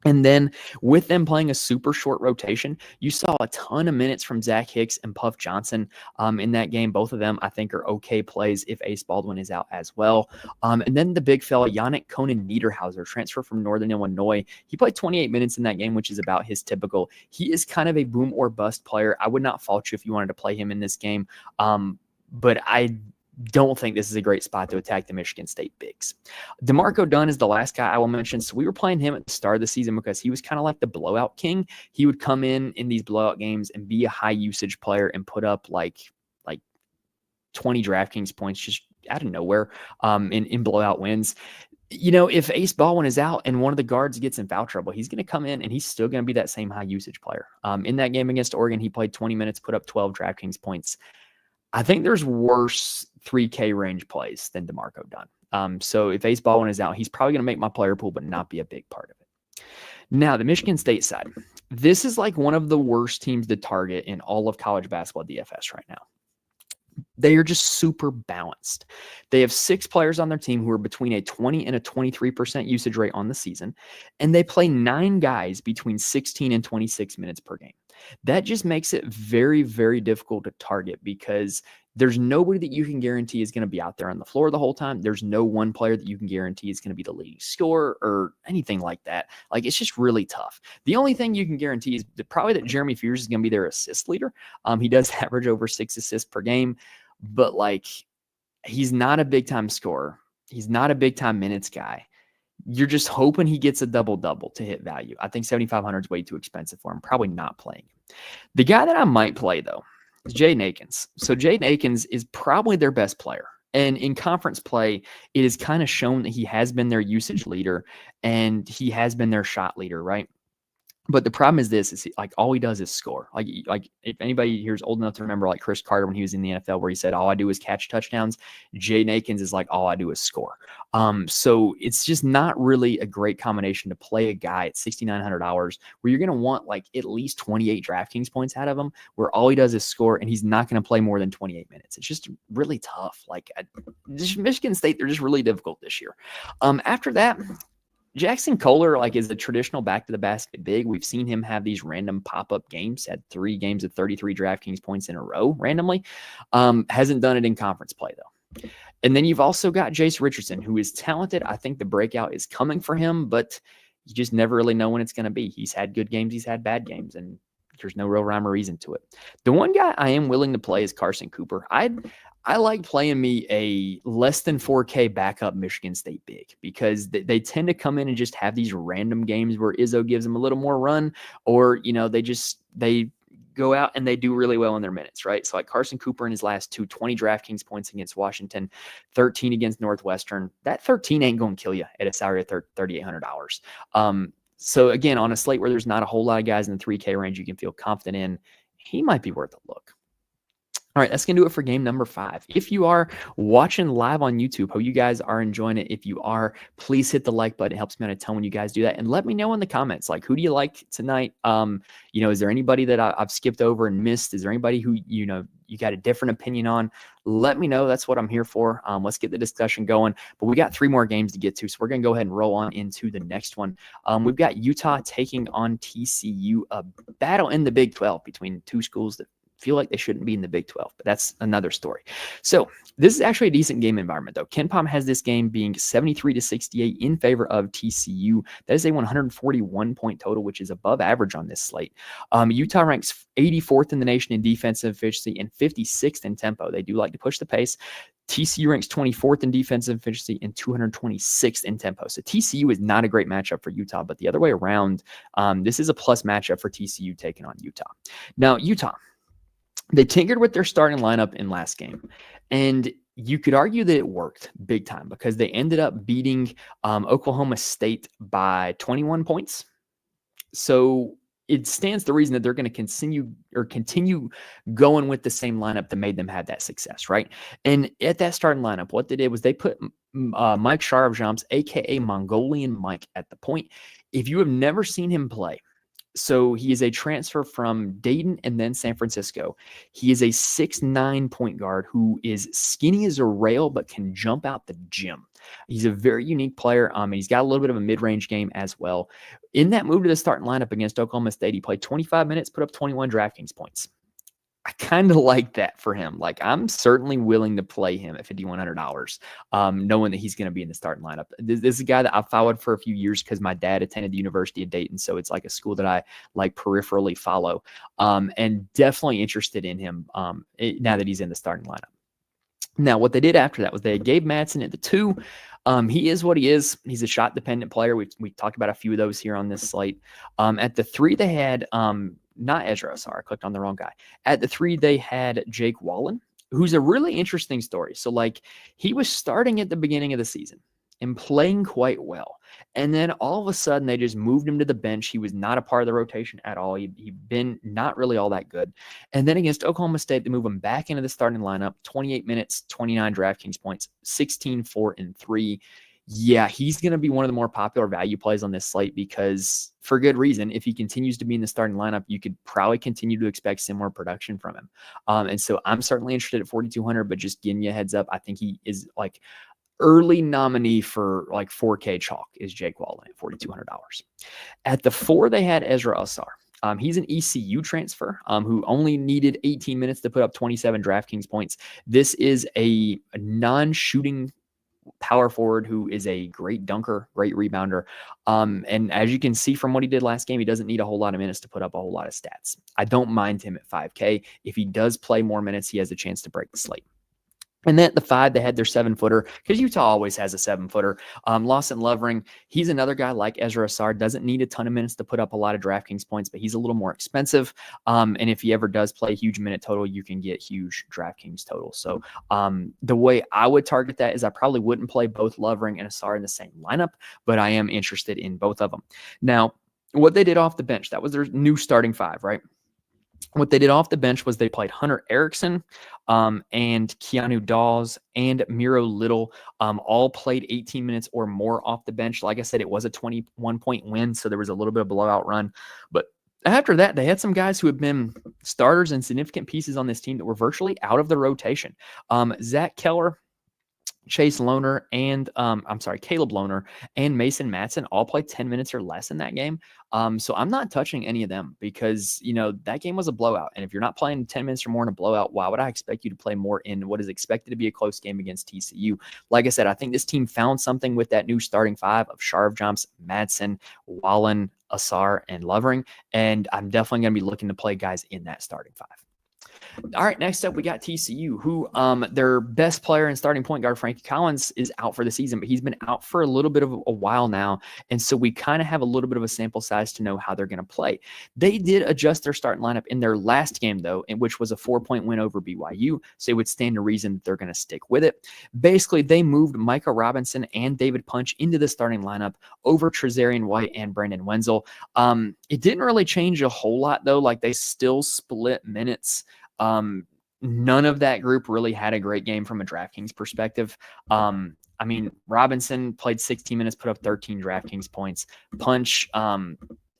Speaker 1: And then with them playing a super short rotation, you saw a ton of minutes from Zach Hicks and Puff Johnson in that game. Both of them, I think, are okay plays if Ace Baldwin is out as well. And then the big fella, Yannick Conan Niederhauser, transfer from Northern Illinois. He played 28 minutes in that game, which is about his typical. He is kind of a boom or bust player. I would not fault you if you wanted to play him in this game. But I don't think this is a great spot to attack the Michigan State bigs. DeMarco Dunn is the last guy I will mention. So we were playing him at the start of the season because he was kind of like the blowout king. He would come in these blowout games and be a high usage player and put up like 20 DraftKings points just out of nowhere in blowout wins. If Ace Baldwin is out and one of the guards gets in foul trouble, he's going to come in and he's still going to be that same high usage player. In that game against Oregon, he played 20 minutes, put up 12 DraftKings points. I think there's worse 3K range plays than DeMarco Dunn. So if Ace Baldwin is out, he's probably going to make my player pool, but not be a big part of it. Now, the Michigan State side. This is like one of the worst teams to target in all of college basketball DFS right now. They are just super balanced. They have 6 players on their team who are between a 20 and a 23% usage rate on the season, and they play 9 guys between 16 and 26 minutes per game. That just makes it very, very difficult to target because there's nobody that you can guarantee is going to be out there on the floor the whole time. There's no one player that you can guarantee is going to be the leading scorer or anything like that. Like, it's just really tough. The only thing you can guarantee is probably that Jeremy Fears is going to be their assist leader. He does average over 6 assists per game, but he's not a big time scorer. He's not a big time minutes guy. You're just hoping he gets a double-double to hit value. I think 7,500 is way too expensive for him. Probably not playing him. The guy that I might play, though, is Jaden Akins. So Jaden Akins is probably their best player. And in conference play, it is kind of shown that he has been their usage leader and he has been their shot leader, right? But the problem is this: is like all he does is score. Like if anybody here is old enough to remember, like Chris Carter when he was in the NFL, where he said all I do is catch touchdowns. Jaden Akins is like all I do is score. So it's just not really a great combination to play a guy at $6,900 where you're going to want like at least 28 DraftKings points out of him, where all he does is score and he's not going to play more than 28 minutes. It's just really tough. Like Michigan State, they're just really difficult this year. After that, Jackson Kohler like is the traditional back to the basket big. We've seen him have these random pop-up games, had 3 games of 33 DraftKings points in a row randomly. Hasn't done it in conference play though. And then you've also got Jace Richardson, who is talented. I think the breakout is coming for him, but you just never really know when it's going to be. He's had good games, he's had bad games, and there's no real rhyme or reason to it. The one guy I am willing to play is Carson Cooper. I like playing me a less than 4K backup Michigan State big because they tend to come in and just have these random games where Izzo gives them a little more run, or, they go out and they do really well in their minutes, right? So like Carson Cooper in his last 20 DraftKings points against Washington, 13 against Northwestern. That 13 ain't going to kill you at a salary of $3,800. So again, on a slate where there's not a whole lot of guys in the 3K range you can feel confident in, he might be worth a look. All right, that's going to do it for game number 5. If you are watching live on YouTube, hope you guys are enjoying it. If you are, please hit the like button. It helps me out a ton when you guys do that. And let me know in the comments, like, who do you like tonight? Is there anybody that I've skipped over and missed? Is there anybody who, you got a different opinion on? Let me know. That's what I'm here for. Let's get the discussion going. But we got 3 more games to get to, so we're going to go ahead and roll on into the next one. We've got Utah taking on TCU, a battle in the Big 12 between 2 schools that feel like they shouldn't be in the Big 12, but that's another story. So this is actually a decent game environment, though. KenPom has this game being 73-68 in favor of TCU. That is a 141-point total, which is above average on this slate. Utah ranks 84th in the nation in defensive efficiency and 56th in tempo. They do like to push the pace. TCU ranks 24th in defensive efficiency and 226th in tempo. So TCU is not a great matchup for Utah, but the other way around, this is a plus matchup for TCU taking on Utah. Now, Utah, they tinkered with their starting lineup in last game, and you could argue that it worked big time because they ended up beating Oklahoma State by 21 points. So it stands to reason that they're going to continue going with the same lineup that made them have that success, right? And at that starting lineup, what they did was they put Mike Sharavjams, aka Mongolian Mike, at the point. If you have never seen him play, so he is a transfer from Dayton and then San Francisco. He is a 6'9" point guard who is skinny as a rail but can jump out the gym. He's a very unique player. And he's got a little bit of a mid-range game as well. In that move to the starting lineup against Oklahoma State, he played 25 minutes, put up 21 DraftKings points. I kind of like that for him. Like, I'm certainly willing to play him at $5,100, knowing that he's going to be in the starting lineup. This is a guy that I've followed for a few years because my dad attended the University of Dayton, so it's like a school that I like peripherally follow, and definitely interested in him now that he's in the starting lineup. Now, what they did after that was they had Gabe Madsen at the 2. He is what he is. He's a shot-dependent player. We talked about a few of those here on this slate. At the 3, they had not Ezra. Sorry, I clicked on the wrong guy. At the 3, they had Jake Wallen, who's a really interesting story. So, like, he was starting at the beginning of the season and playing quite well. And then all of a sudden, they just moved him to the bench. He was not a part of the rotation at all. He'd been not really all that good. And then against Oklahoma State, they move him back into the starting lineup, 28 minutes, 29 DraftKings points, 16, 4, and 3. Yeah, he's going to be one of the more popular value plays on this slate because, for good reason, if he continues to be in the starting lineup, you could probably continue to expect similar production from him. And so I'm certainly interested at 4,200, but just giving you a heads up, I think he is like early nominee for like 4K chalk is Jake Wallen at $4,200. At the 4, they had Ezra Assar. He's an ECU transfer who only needed 18 minutes to put up 27 DraftKings points. This is a non-shooting power forward who is a great dunker, great rebounder. And as you can see from what he did last game, he doesn't need a whole lot of minutes to put up a whole lot of stats. I don't mind him at 5K. If he does play more minutes, he has a chance to break the slate. And then at the 5, they had their 7-footer because Utah always has a 7-footer. Lawson Lovering, he's another guy like Ezra Assar, doesn't need a ton of minutes to put up a lot of DraftKings points, but he's a little more expensive. And if he ever does play a huge minute total, you can get huge DraftKings totals. So the way I would target that is I probably wouldn't play both Lovering and Assar in the same lineup, but I am interested in both of them. Now, what they did off the bench, that was their new starting 5, right? What they did off the bench was they played Hunter Erickson and Keanu Dawes and Miro Little, all played 18 minutes or more off the bench. Like I said, it was a 21-point win, so there was a little bit of blowout run. But after that, they had some guys who had been starters and significant pieces on this team that were virtually out of the rotation. Zach Keller, Chase Loner, and Caleb Loner and Mason Matson all played 10 minutes or less in that game. So I'm not touching any of them because, that game was a blowout. And if you're not playing 10 minutes or more in a blowout, why would I expect you to play more in what is expected to be a close game against TCU? Like I said, I think this team found something with that new starting 5 of Sharvjumps, Madsen, Wallen, Assar, and Lovering. And I'm definitely going to be looking to play guys in that starting 5. All right, next up, we got TCU, who their best player and starting point guard, Frankie Collins, is out for the season, but he's been out for a little bit of a while now. And so we kind of have a little bit of a sample size to know how they're going to play. They did adjust their starting lineup in their last game, though, which was a 4-point win over BYU. So it would stand to reason that they're going to stick with it. Basically, they moved Micah Robinson and David Punch into the starting lineup over Trezarian White and Brandon Wenzel. It didn't really change a whole lot, though. Like, they still split minutes. None of that group really had a great game from a DraftKings perspective. Robinson played 16 minutes, put up 13 DraftKings points. Punch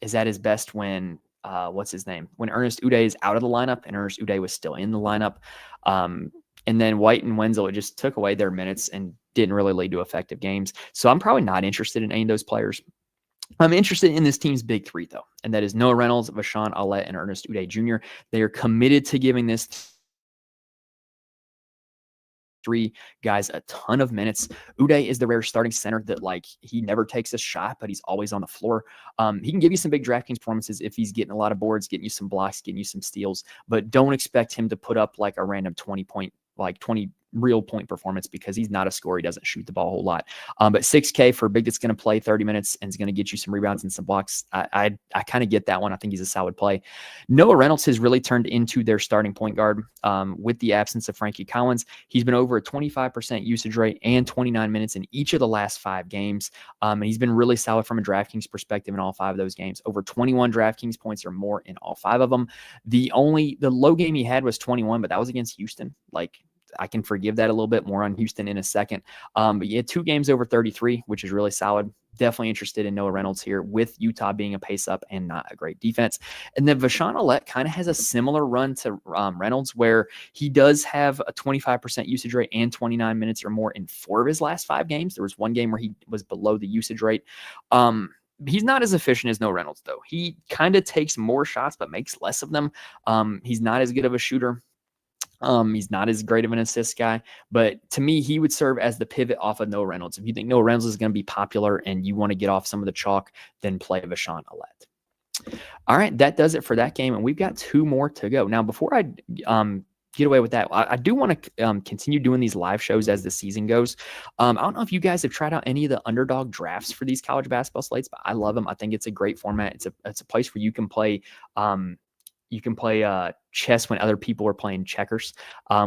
Speaker 1: is at his best when when Ernest Uday is out of the lineup, and Ernest Uday was still in the lineup. And then White and Wenzel, it just took away their minutes and didn't really lead to effective games. So I'm probably not interested in any of those players. I'm interested in this team's big 3, though, and that is Noah Reynolds, Vashawn Allett, and Ernest Uday Jr. They are committed to giving this 3 guys a ton of minutes. Uday is the rare starting center that, he never takes a shot, but he's always on the floor. He can give you some big DraftKings performances if he's getting a lot of boards, getting you some blocks, getting you some steals, but don't expect him to put up a random 20 real point performance because he's not a scorer. He doesn't shoot the ball a whole lot. But $6K for a big that's going to play 30 minutes and is going to get you some rebounds and some blocks. I kind of get that one. I think he's a solid play. Noah Reynolds has really turned into their starting point guard with the absence of Frankie Collins. He's been over a 25% usage rate and 29 minutes in each of the last 5 games. And he's been really solid from a DraftKings perspective in all 5 of those games. Over 21 DraftKings points or more in all 5 of them. The low game he had was 21, but that was against Houston. I can forgive that a little bit more on Houston in a second. But he had 2 games over 33, which is really solid. Definitely interested in Noah Reynolds here with Utah being a pace up and not a great defense. And then Vashawn Allett kind of has a similar run to Reynolds where he does have a 25% usage rate and 29 minutes or more in 4 of his last 5 games. There was one game where he was below the usage rate. He's not as efficient as Noah Reynolds, though. He kind of takes more shots but makes less of them. He's not as good of a shooter. He's not as great of an assist guy, but to me, he would serve as the pivot off of Noah Reynolds. If you think Noah Reynolds is going to be popular and you want to get off some of the chalk, then play Vashawn Allett. All right, that does it for that game, and we've got 2 more to go. Now, before I get away with that, I do want to continue doing these live shows as the season goes. I don't know if you guys have tried out any of the underdog drafts for these college basketball slates, but I love them. I think it's a great format. It's a place where you can play chess when other people are playing checkers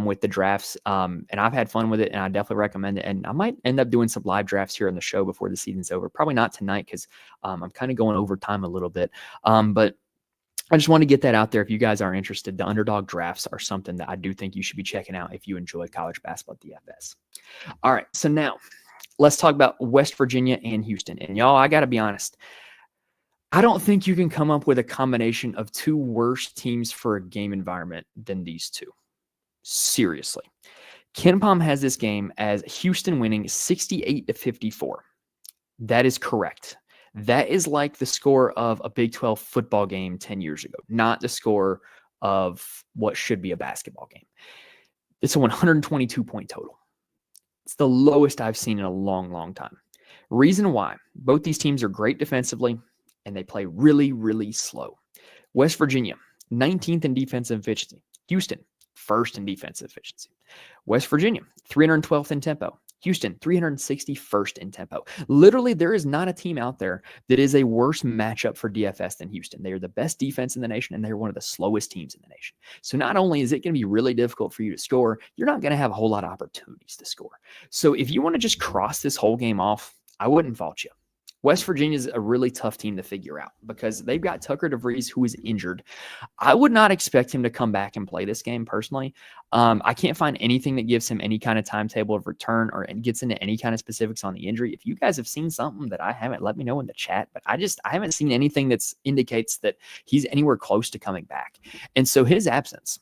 Speaker 1: with the drafts. And I've had fun with it, and I definitely recommend it. And I might end up doing some live drafts here on the show before the season's over. Probably not tonight because I'm kind of going over time a little bit. But I just want to get that out there. If you guys are interested, the underdog drafts are something that I do think you should be checking out if you enjoy college basketball DFS. All right, so now let's talk about West Virginia and Houston. And y'all, I got to be honest, I don't think you can come up with a combination of 2 worse teams for a game environment than these 2. Seriously. KenPom has this game as Houston winning 68-54. That is correct. That is like the score of a Big 12 football game 10 years ago, not the score of what should be a basketball game. It's a 122-point total. It's the lowest I've seen in a long, long time. Reason why, both these teams are great defensively, and they play really, really slow. West Virginia, 19th in defensive efficiency. Houston, 1st in defensive efficiency. West Virginia, 312th in tempo. Houston, 361st in tempo. Literally, there is not a team out there that is a worse matchup for DFS than Houston. They are the best defense in the nation, and they're one of the slowest teams in the nation. So not only is it going to be really difficult for you to score, you're not going to have a whole lot of opportunities to score. So if you want to just cross this whole game off, I wouldn't fault you. West Virginia is a really tough team to figure out because they've got Tucker DeVries, who is injured. I would not expect him to come back and play this game personally. I can't find anything that gives him any kind of timetable of return or gets into any kind of specifics on the injury. If you guys have seen something that I haven't, let me know in the chat. But I haven't seen anything that indicates that he's anywhere close to coming back. And so his absence,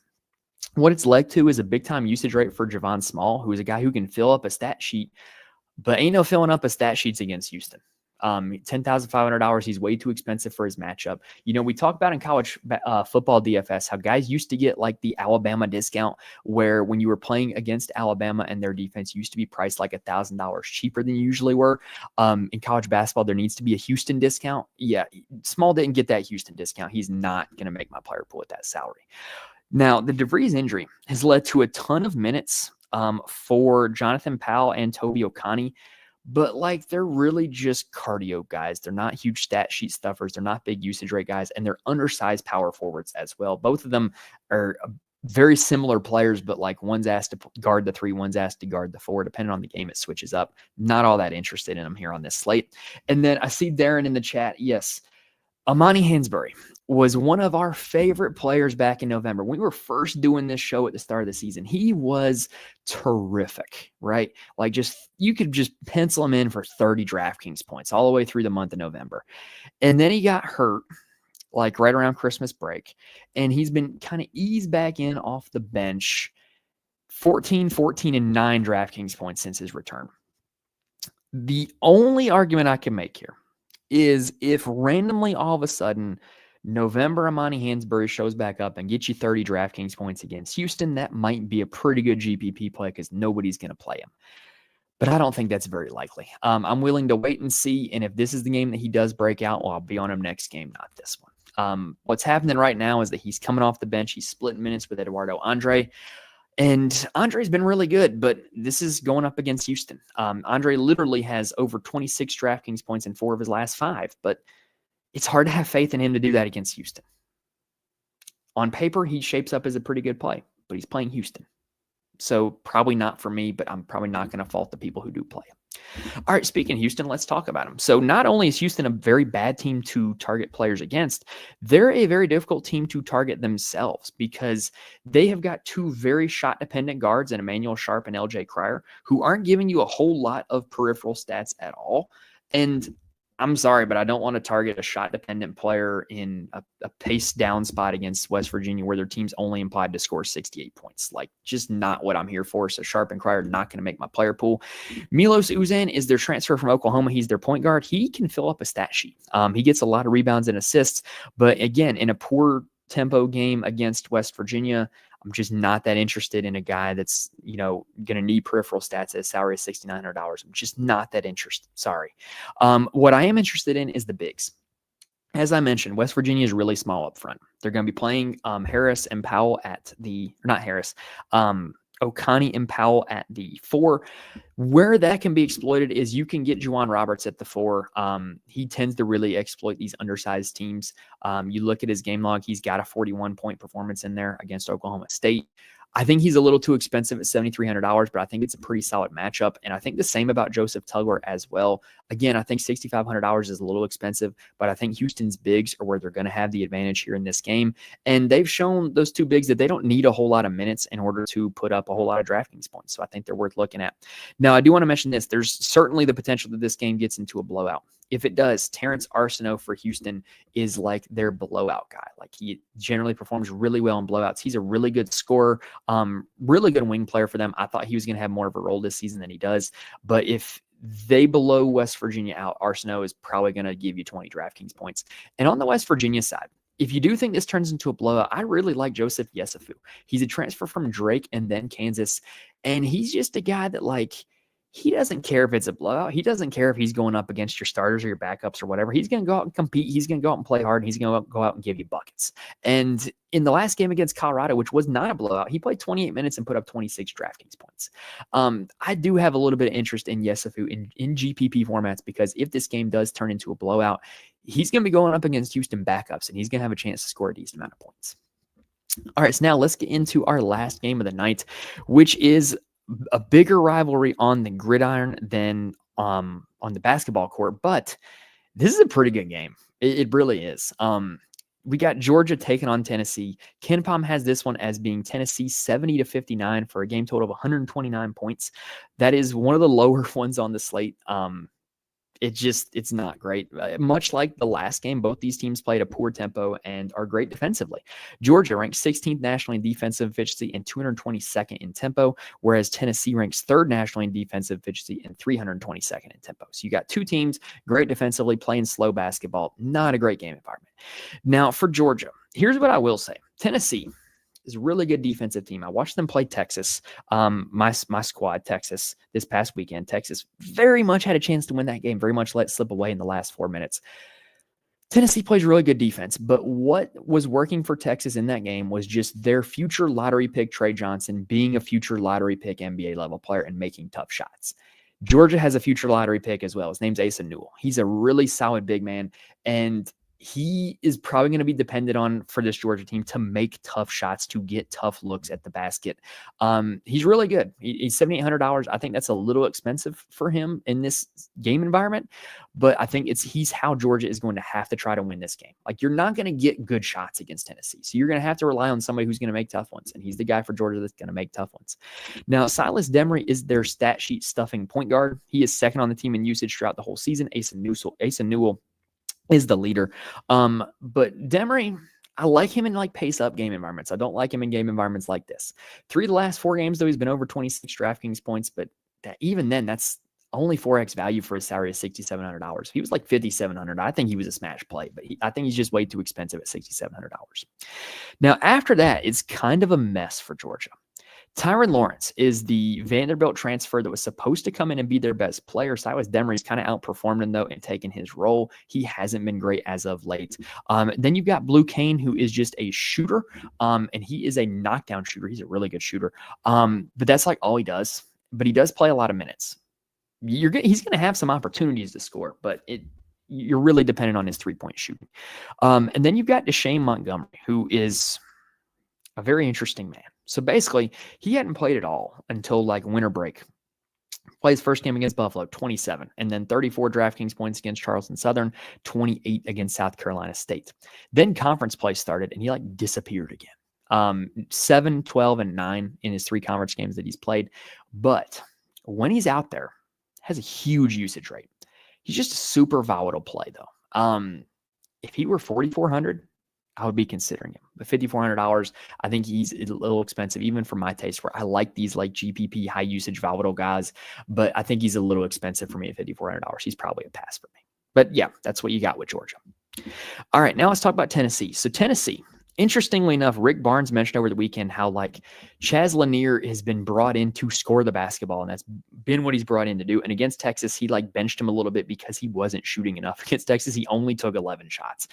Speaker 1: what it's led to is a big-time usage rate for Javon Small, who is a guy who can fill up a stat sheet, but ain't no filling up a stat sheets against Houston. $10,500. He's way too expensive for his matchup. You know, we talk about in college football DFS how guys used to get like the Alabama discount, where when you were playing against Alabama and their defense used to be priced like $1,000 cheaper than you usually were. In college basketball, there needs to be a Houston discount. Yeah, Small didn't get that Houston discount. He's not going to make my player pool at that salary. Now, the DeVries injury has led to a ton of minutes for Jonathan Powell and Toby Okani. But like, they're really just cardio guys. They're not huge stat sheet stuffers. They're not big usage rate guys, and they're undersized power forwards as well. Both of them are very similar players, but like one's asked to guard the 3, one's asked to guard the 4. Depending on the game, it switches up. Not all that interested in them here on this slate. And then I see Darren in the chat. Yes, Amani Hansberry was one of our favorite players back in November. When we were first doing this show at the start of the season, he was terrific, right? Like, you could just pencil him in for 30 DraftKings points all the way through the month of November. And then he got hurt like right around Christmas break, and he's been kind of eased back in off the bench. 14, 14, and 9 DraftKings points since his return. The only argument I can make here is if randomly all of a sudden November Amani Hansberry shows back up and gets you 30 DraftKings points against Houston, that might be a pretty good GPP play because nobody's going to play him. But I don't think that's very likely. I'm willing to wait and see, and if this is the game that he does break out, well, I'll be on him next game, not this one. What's happening right now is that he's coming off the bench. He's splitting minutes with Eduardo Andre. And Andre's been really good, but this is going up against Houston. Andre literally has over 26 DraftKings points in 4 of his last 5, but it's hard to have faith in him to do that against Houston. On paper, he shapes up as a pretty good play, but he's playing Houston. So probably not for me, but I'm probably not going to fault the people who do play him. All right, speaking of Houston, let's talk about him. So not only is Houston a very bad team to target players against, they're a very difficult team to target themselves because they have got 2 very shot-dependent guards in Emmanuel Sharp and LJ Cryer, who aren't giving you a whole lot of peripheral stats at all. And I'm sorry, but I don't want to target a shot-dependent player in a pace down spot against West Virginia where their team's only implied to score 68 points. Like, just not what I'm here for. So Sharp and Cryer are not going to make my player pool. Milos Uzan is their transfer from Oklahoma. He's their point guard. He can fill up a stat sheet. He gets a lot of rebounds and assists. But again, in a poor tempo game against West Virginia, I'm just not that interested in a guy that's, going to need peripheral stats at a salary of $6,900. I'm just not that interested. Sorry. What I am interested in is the bigs. As I mentioned, West Virginia is really small up front. They're going to be playing Harris and Powell Okani and Powell at the 4. Where that can be exploited is you can get Juwan Roberts at the 4. He tends to really exploit these undersized teams. You look at his game log, he's got a 41-point performance in there against Oklahoma State. I think he's a little too expensive at $7,300, but I think it's a pretty solid matchup. And I think the same about Joseph Tugler as well. Again, I think $6,500 is a little expensive, but I think Houston's bigs are where they're going to have the advantage here in this game. And they've shown those 2 bigs that they don't need a whole lot of minutes in order to put up a whole lot of DraftKings points. So I think they're worth looking at. Now, I do want to mention this. There's certainly the potential that this game gets into a blowout. If it does, Terrence Arsenault for Houston is like their blowout guy. Like, he generally performs really well in blowouts. He's a really good scorer, really good wing player for them. I thought he was going to have more of a role this season than he does. But if they blow West Virginia out, Arsenault is probably going to give you 20 DraftKings points. And on the West Virginia side, if you do think this turns into a blowout, I really like Joseph Yesufu. He's a transfer from Drake and then Kansas. And he's just a guy that, like, he doesn't care if it's a blowout. He doesn't care if he's going up against your starters or your backups or whatever. He's going to go out and compete. He's going to go out and play hard. And he's going to go out and give you buckets. And in the last game against Colorado, which was not a blowout, he played 28 minutes and put up 26 DraftKings points. I do have a little bit of interest in Yesufu in GPP formats, because if this game does turn into a blowout, he's going to be going up against Houston backups, and he's going to have a chance to score a decent amount of points. All right, so now let's get into our last game of the night, which is a bigger rivalry on the gridiron than on the basketball court, but this is a pretty good game. It really is. We got Georgia taking on Tennessee. KenPom has this one as being Tennessee 70-59 for a game total of 129 points. That is one of the lower ones on the slate. It's not great. Much like the last game, both these teams played a poor tempo and are great defensively. Georgia ranks 16th nationally in defensive efficiency and 222nd in tempo, whereas Tennessee ranks 3rd nationally in defensive efficiency and 322nd in tempo. So you got two teams great defensively, playing slow basketball. Not a great game environment. Now for Georgia, here's what I will say. Tennessee is a really good defensive team. I watched them play Texas, my squad, Texas, this past weekend. Texas very much had a chance to win that game, very much let it slip away in the last 4 minutes. Tennessee plays really good defense, but what was working for Texas in that game was just their future lottery pick, Trey Johnson, being a future lottery pick NBA level player and making tough shots. Georgia has a future lottery pick as well. His name's Asa Newell. He's a really solid big man, and he is probably going to be dependent on for this Georgia team to make tough shots, to get tough looks at the basket. He's really good. He's $7,800. I think that's a little expensive for him in this game environment, but I think he's how Georgia is going to have to try to win this game. Like, you're not going to get good shots against Tennessee, so you're going to have to rely on somebody who's going to make tough ones, and he's the guy for Georgia that's going to make tough ones. Now, Silas Demery is their stat sheet stuffing point guard. He is second on the team in usage throughout the whole season. Asa Newell is the leader. But Demery, I like him in like pace up game environments. I don't like him in game environments like this. 3 of the last 4 games, though, he's been over 26 DraftKings points, but even then, that's only 4x value for his salary of $6,700. If he was like $5,700, I think he was a smash play, but I think he's just way too expensive at $6,700. Now, after that, it's kind of a mess for Georgia. Tyron Lawrence is the Vanderbilt transfer that was supposed to come in and be their best player. Silas Demery's kind of outperformed him, though, and taken his role. He hasn't been great as of late. Then you've got Blue Kane, who is just a shooter, and he is a knockdown shooter. He's a really good shooter, but that's like all he does. But he does play a lot of minutes. He's going to have some opportunities to score, but you're really dependent on his three-point shooting. And then you've got Deshane Montgomery, who is a very interesting man. So basically, he hadn't played at all until like winter break. Plays first game against Buffalo, 27, and then 34 DraftKings points against Charleston Southern, 28 against South Carolina State. Then conference play started, and he like disappeared again. 7, 12, and 9 in his 3 conference games that he's played. But when he's out there, has a huge usage rate. He's just a super volatile play, though. If he were 4,400, I would be considering him. But $5,400, I think he's a little expensive, even for my taste, where I like these like GPP high usage volatile guys, but I think he's a little expensive for me at $5,400. He's probably a pass for me. But yeah, that's what you got with Georgia. All right, now let's talk about Tennessee. So Tennessee, interestingly enough, Rick Barnes mentioned over the weekend how like Chaz Lanier has been brought in to score the basketball, and that's been what he's brought in to do. And against Texas, he like benched him a little bit because he wasn't shooting enough. Against Texas, he only took 11 shots.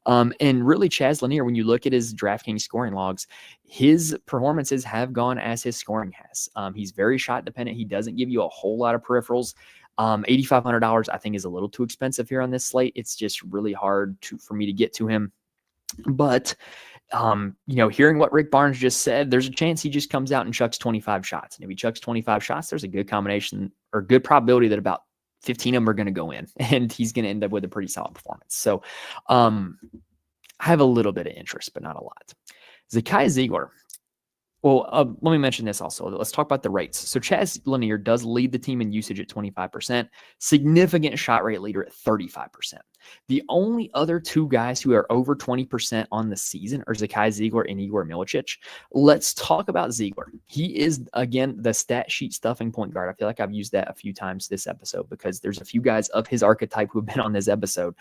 Speaker 1: And really, Chaz Lanier, when you look at his DraftKings scoring logs, his performances have gone as his scoring has. He's very shot dependent. He doesn't give you a whole lot of peripherals. $8,500, I think, is a little too expensive here on this slate. It's just really hard for me to get to him. But, hearing what Rick Barnes just said, there's a chance he just comes out and chucks 25 shots. And if he chucks 25 shots, there's a good combination or good probability that about 15 of them are going to go in, and he's going to end up with a pretty solid performance. So I have a little bit of interest, but not a lot. Zakai Ziegler. Well, let me mention this also. Let's talk about the rates. So Chaz Lanier does lead the team in usage at 25%, significant shot rate leader at 35%. The only other 2 guys who are over 20% on the season are Zakai Ziegler and Igor Milicic. Let's talk about Ziegler. He is, again, the stat sheet stuffing point guard. I feel like I've used that a few times this episode because there's a few guys of his archetype who have been on this episode.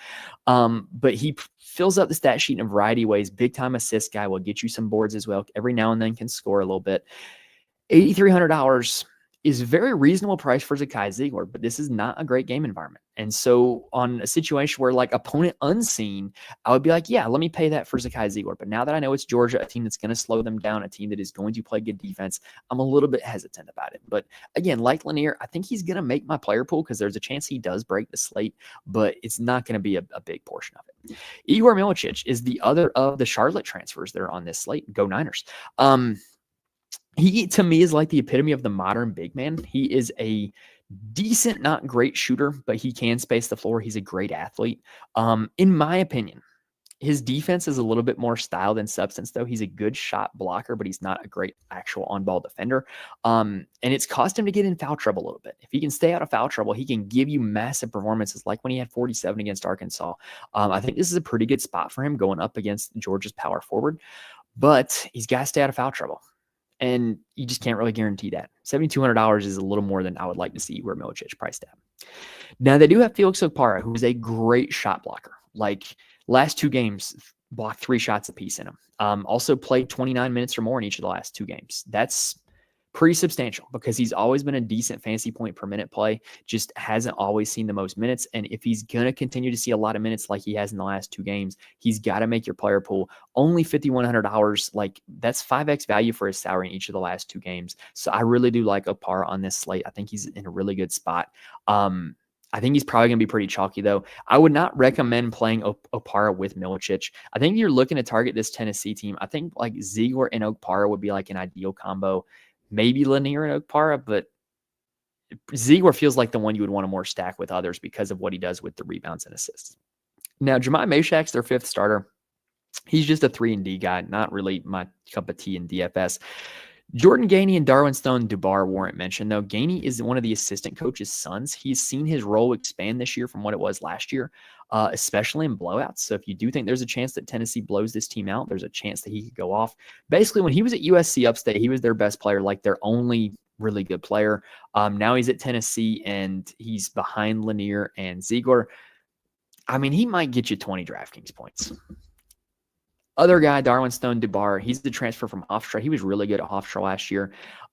Speaker 1: But he fills up the stat sheet in a variety of ways. Big time assist guy, will get you some boards as well. Every now and then can score a little bit. $8,300 is very reasonable price for Zakai Ziegler, but this is not a great game environment. And so on a situation where like opponent unseen, I would be like, yeah, let me pay that for Zakai Ziegler. But now that I know it's Georgia, a team that's going to slow them down, a team that is going to play good defense, I'm a little bit hesitant about it. But again, like Lanier, I think he's going to make my player pool because there's a chance he does break the slate, but it's not going to be a big portion of it. Igor Milicic is the other of the Charlotte transfers that are on this slate. Go Niners. He, to me, is like the epitome of the modern big man. He is a decent, not great shooter, but he can space the floor. He's a great athlete. In my opinion, his defense is a little bit more style than substance, though. He's a good shot blocker, but he's not a great actual on-ball defender. And it's caused him to get in foul trouble a little bit. If he can stay out of foul trouble, he can give you massive performances like when he had 47 against Arkansas. I think this is a pretty good spot for him going up against Georgia's power forward, but he's got to stay out of foul trouble. And you just can't really guarantee that. $7,200 is a little more than I would like to see where Milicic priced at. Now, they do have Felix Okpara, who is a great shot blocker. Like, last 2 games, blocked 3 shots apiece in them. Also played 29 minutes or more in each of the last 2 games. That's pretty substantial because he's always been a decent fantasy point per minute play, just hasn't always seen the most minutes. And if he's going to continue to see a lot of minutes like he has in the last 2 games, he's got to make your player pool. Only $5,100, like that's 5x value for his salary in each of the last 2 games. So I really do like Okpara on this slate. I think he's in a really good spot. I think he's probably going to be pretty chalky, though. I would not recommend playing Okpara with Milicic. I think you're looking to target this Tennessee team. I think like Ziegler and Okpara would be like an ideal combo. Maybe Lanier and Okpara, but Ziegler feels like the one you would want to more stack with others because of what he does with the rebounds and assists. Now, Jemai Mashak's their 5th starter. He's just a 3-and-D guy, not really my cup of tea in DFS. Jordan Gainey and Darwin Stone-Dubar weren't mentioned, though. Gainey is one of the assistant coach's sons. He's seen his role expand this year from what it was last year, especially in blowouts. So if you do think there's a chance that Tennessee blows this team out, there's a chance that he could go off. Basically, when he was at USC Upstate, he was their best player, like their only really good player. Now he's at Tennessee, and he's behind Lanier and Ziegler. I mean, he might get you 20 DraftKings points. Other guy, Darwin Stone-Dubar, he's the transfer from Hofstra. He was really good at Hofstra last year.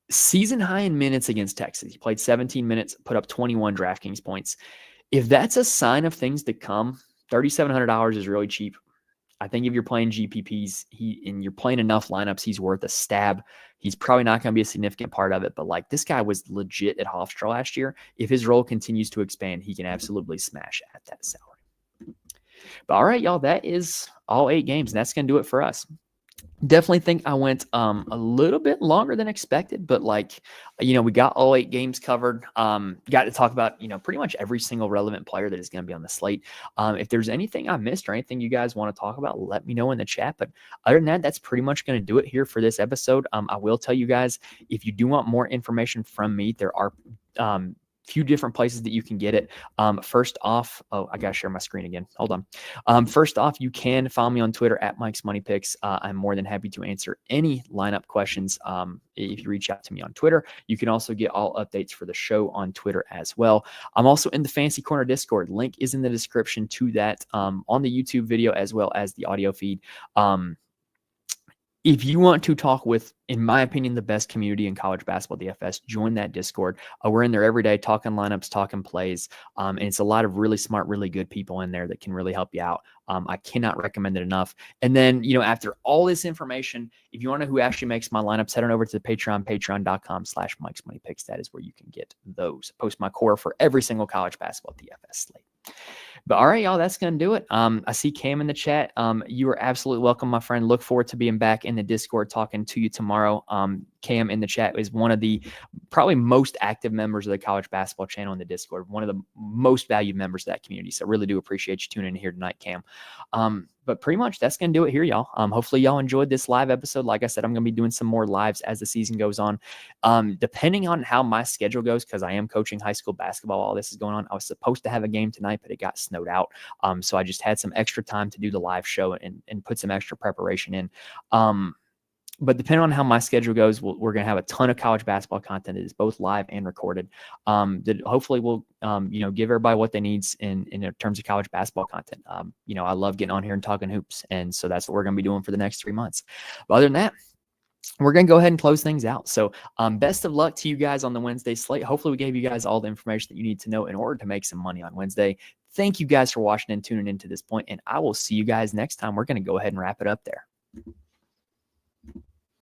Speaker 1: Season high in minutes against Texas. He played 17 minutes, put up 21 DraftKings points. If that's a sign of things to come, $3,700 is really cheap. I think if you're playing GPPs and you're playing enough lineups, he's worth a stab. He's probably not going to be a significant part of it, but like this guy was legit at Hofstra last year. If his role continues to expand, he can absolutely smash at that salary. But all right, y'all, that is all 8 games, and that's going to do it for us. Definitely think I went a little bit longer than expected, but like, we got all 8 games covered. Got to talk about, pretty much every single relevant player that is going to be on the slate. If there's anything I missed or anything you guys want to talk about, let me know in the chat. But other than that, that's pretty much going to do it here for this episode. I will tell you guys, if you do want more information from me, there are few different places that you can get it. First off, I gotta share my screen again. Hold on. First off, you can follow me on Twitter at Mike's Money Picks. I'm more than happy to answer any lineup questions. If you reach out to me on Twitter, you can also get all updates for the show on Twitter as well. I'm also in the Fantasy Corner Discord. Link is in the description to that on the YouTube video as well as the audio feed. If you want to talk with, in my opinion, the best community in college basketball DFS, join that Discord. We're in there every day talking lineups, talking plays, and it's a lot of really smart, really good people in there that can really help you out. I cannot recommend it enough. And then, after all this information, if you want to know who actually makes my lineups, head on over to the Patreon, patreon.com/Mike's Money Picks. That is where you can get those. I post my core for every single college basketball DFS slate. But all right, y'all, that's going to do it. I see Cam in the chat. You are absolutely welcome, my friend. Look forward to being back in the Discord talking to you tomorrow. Cam in the chat is one of the probably most active members of the college basketball channel in the Discord, one of the most valued members of that community. So really do appreciate you tuning in here tonight, Cam. But pretty much that's going to do it here, y'all. Hopefully y'all enjoyed this live episode. Like I said, I'm going to be doing some more lives as the season goes on. Depending on how my schedule goes, because I am coaching high school basketball while this is going on. I was supposed to have a game tonight, but it got snowed out. So I just had some extra time to do the live show and put some extra preparation in. But depending on how my schedule goes, we're going to have a ton of college basketball content that is both live and recorded. That hopefully will, give everybody what they need in terms of college basketball content. I love getting on here and talking hoops, and so that's what we're going to be doing for the next 3 months. But other than that, we're going to go ahead and close things out. So best of luck to you guys on the Wednesday slate. Hopefully we gave you guys all the information that you need to know in order to make some money on Wednesday. Thank you guys for watching and tuning into this point, and I will see you guys next time. We're going to go ahead and wrap it up there.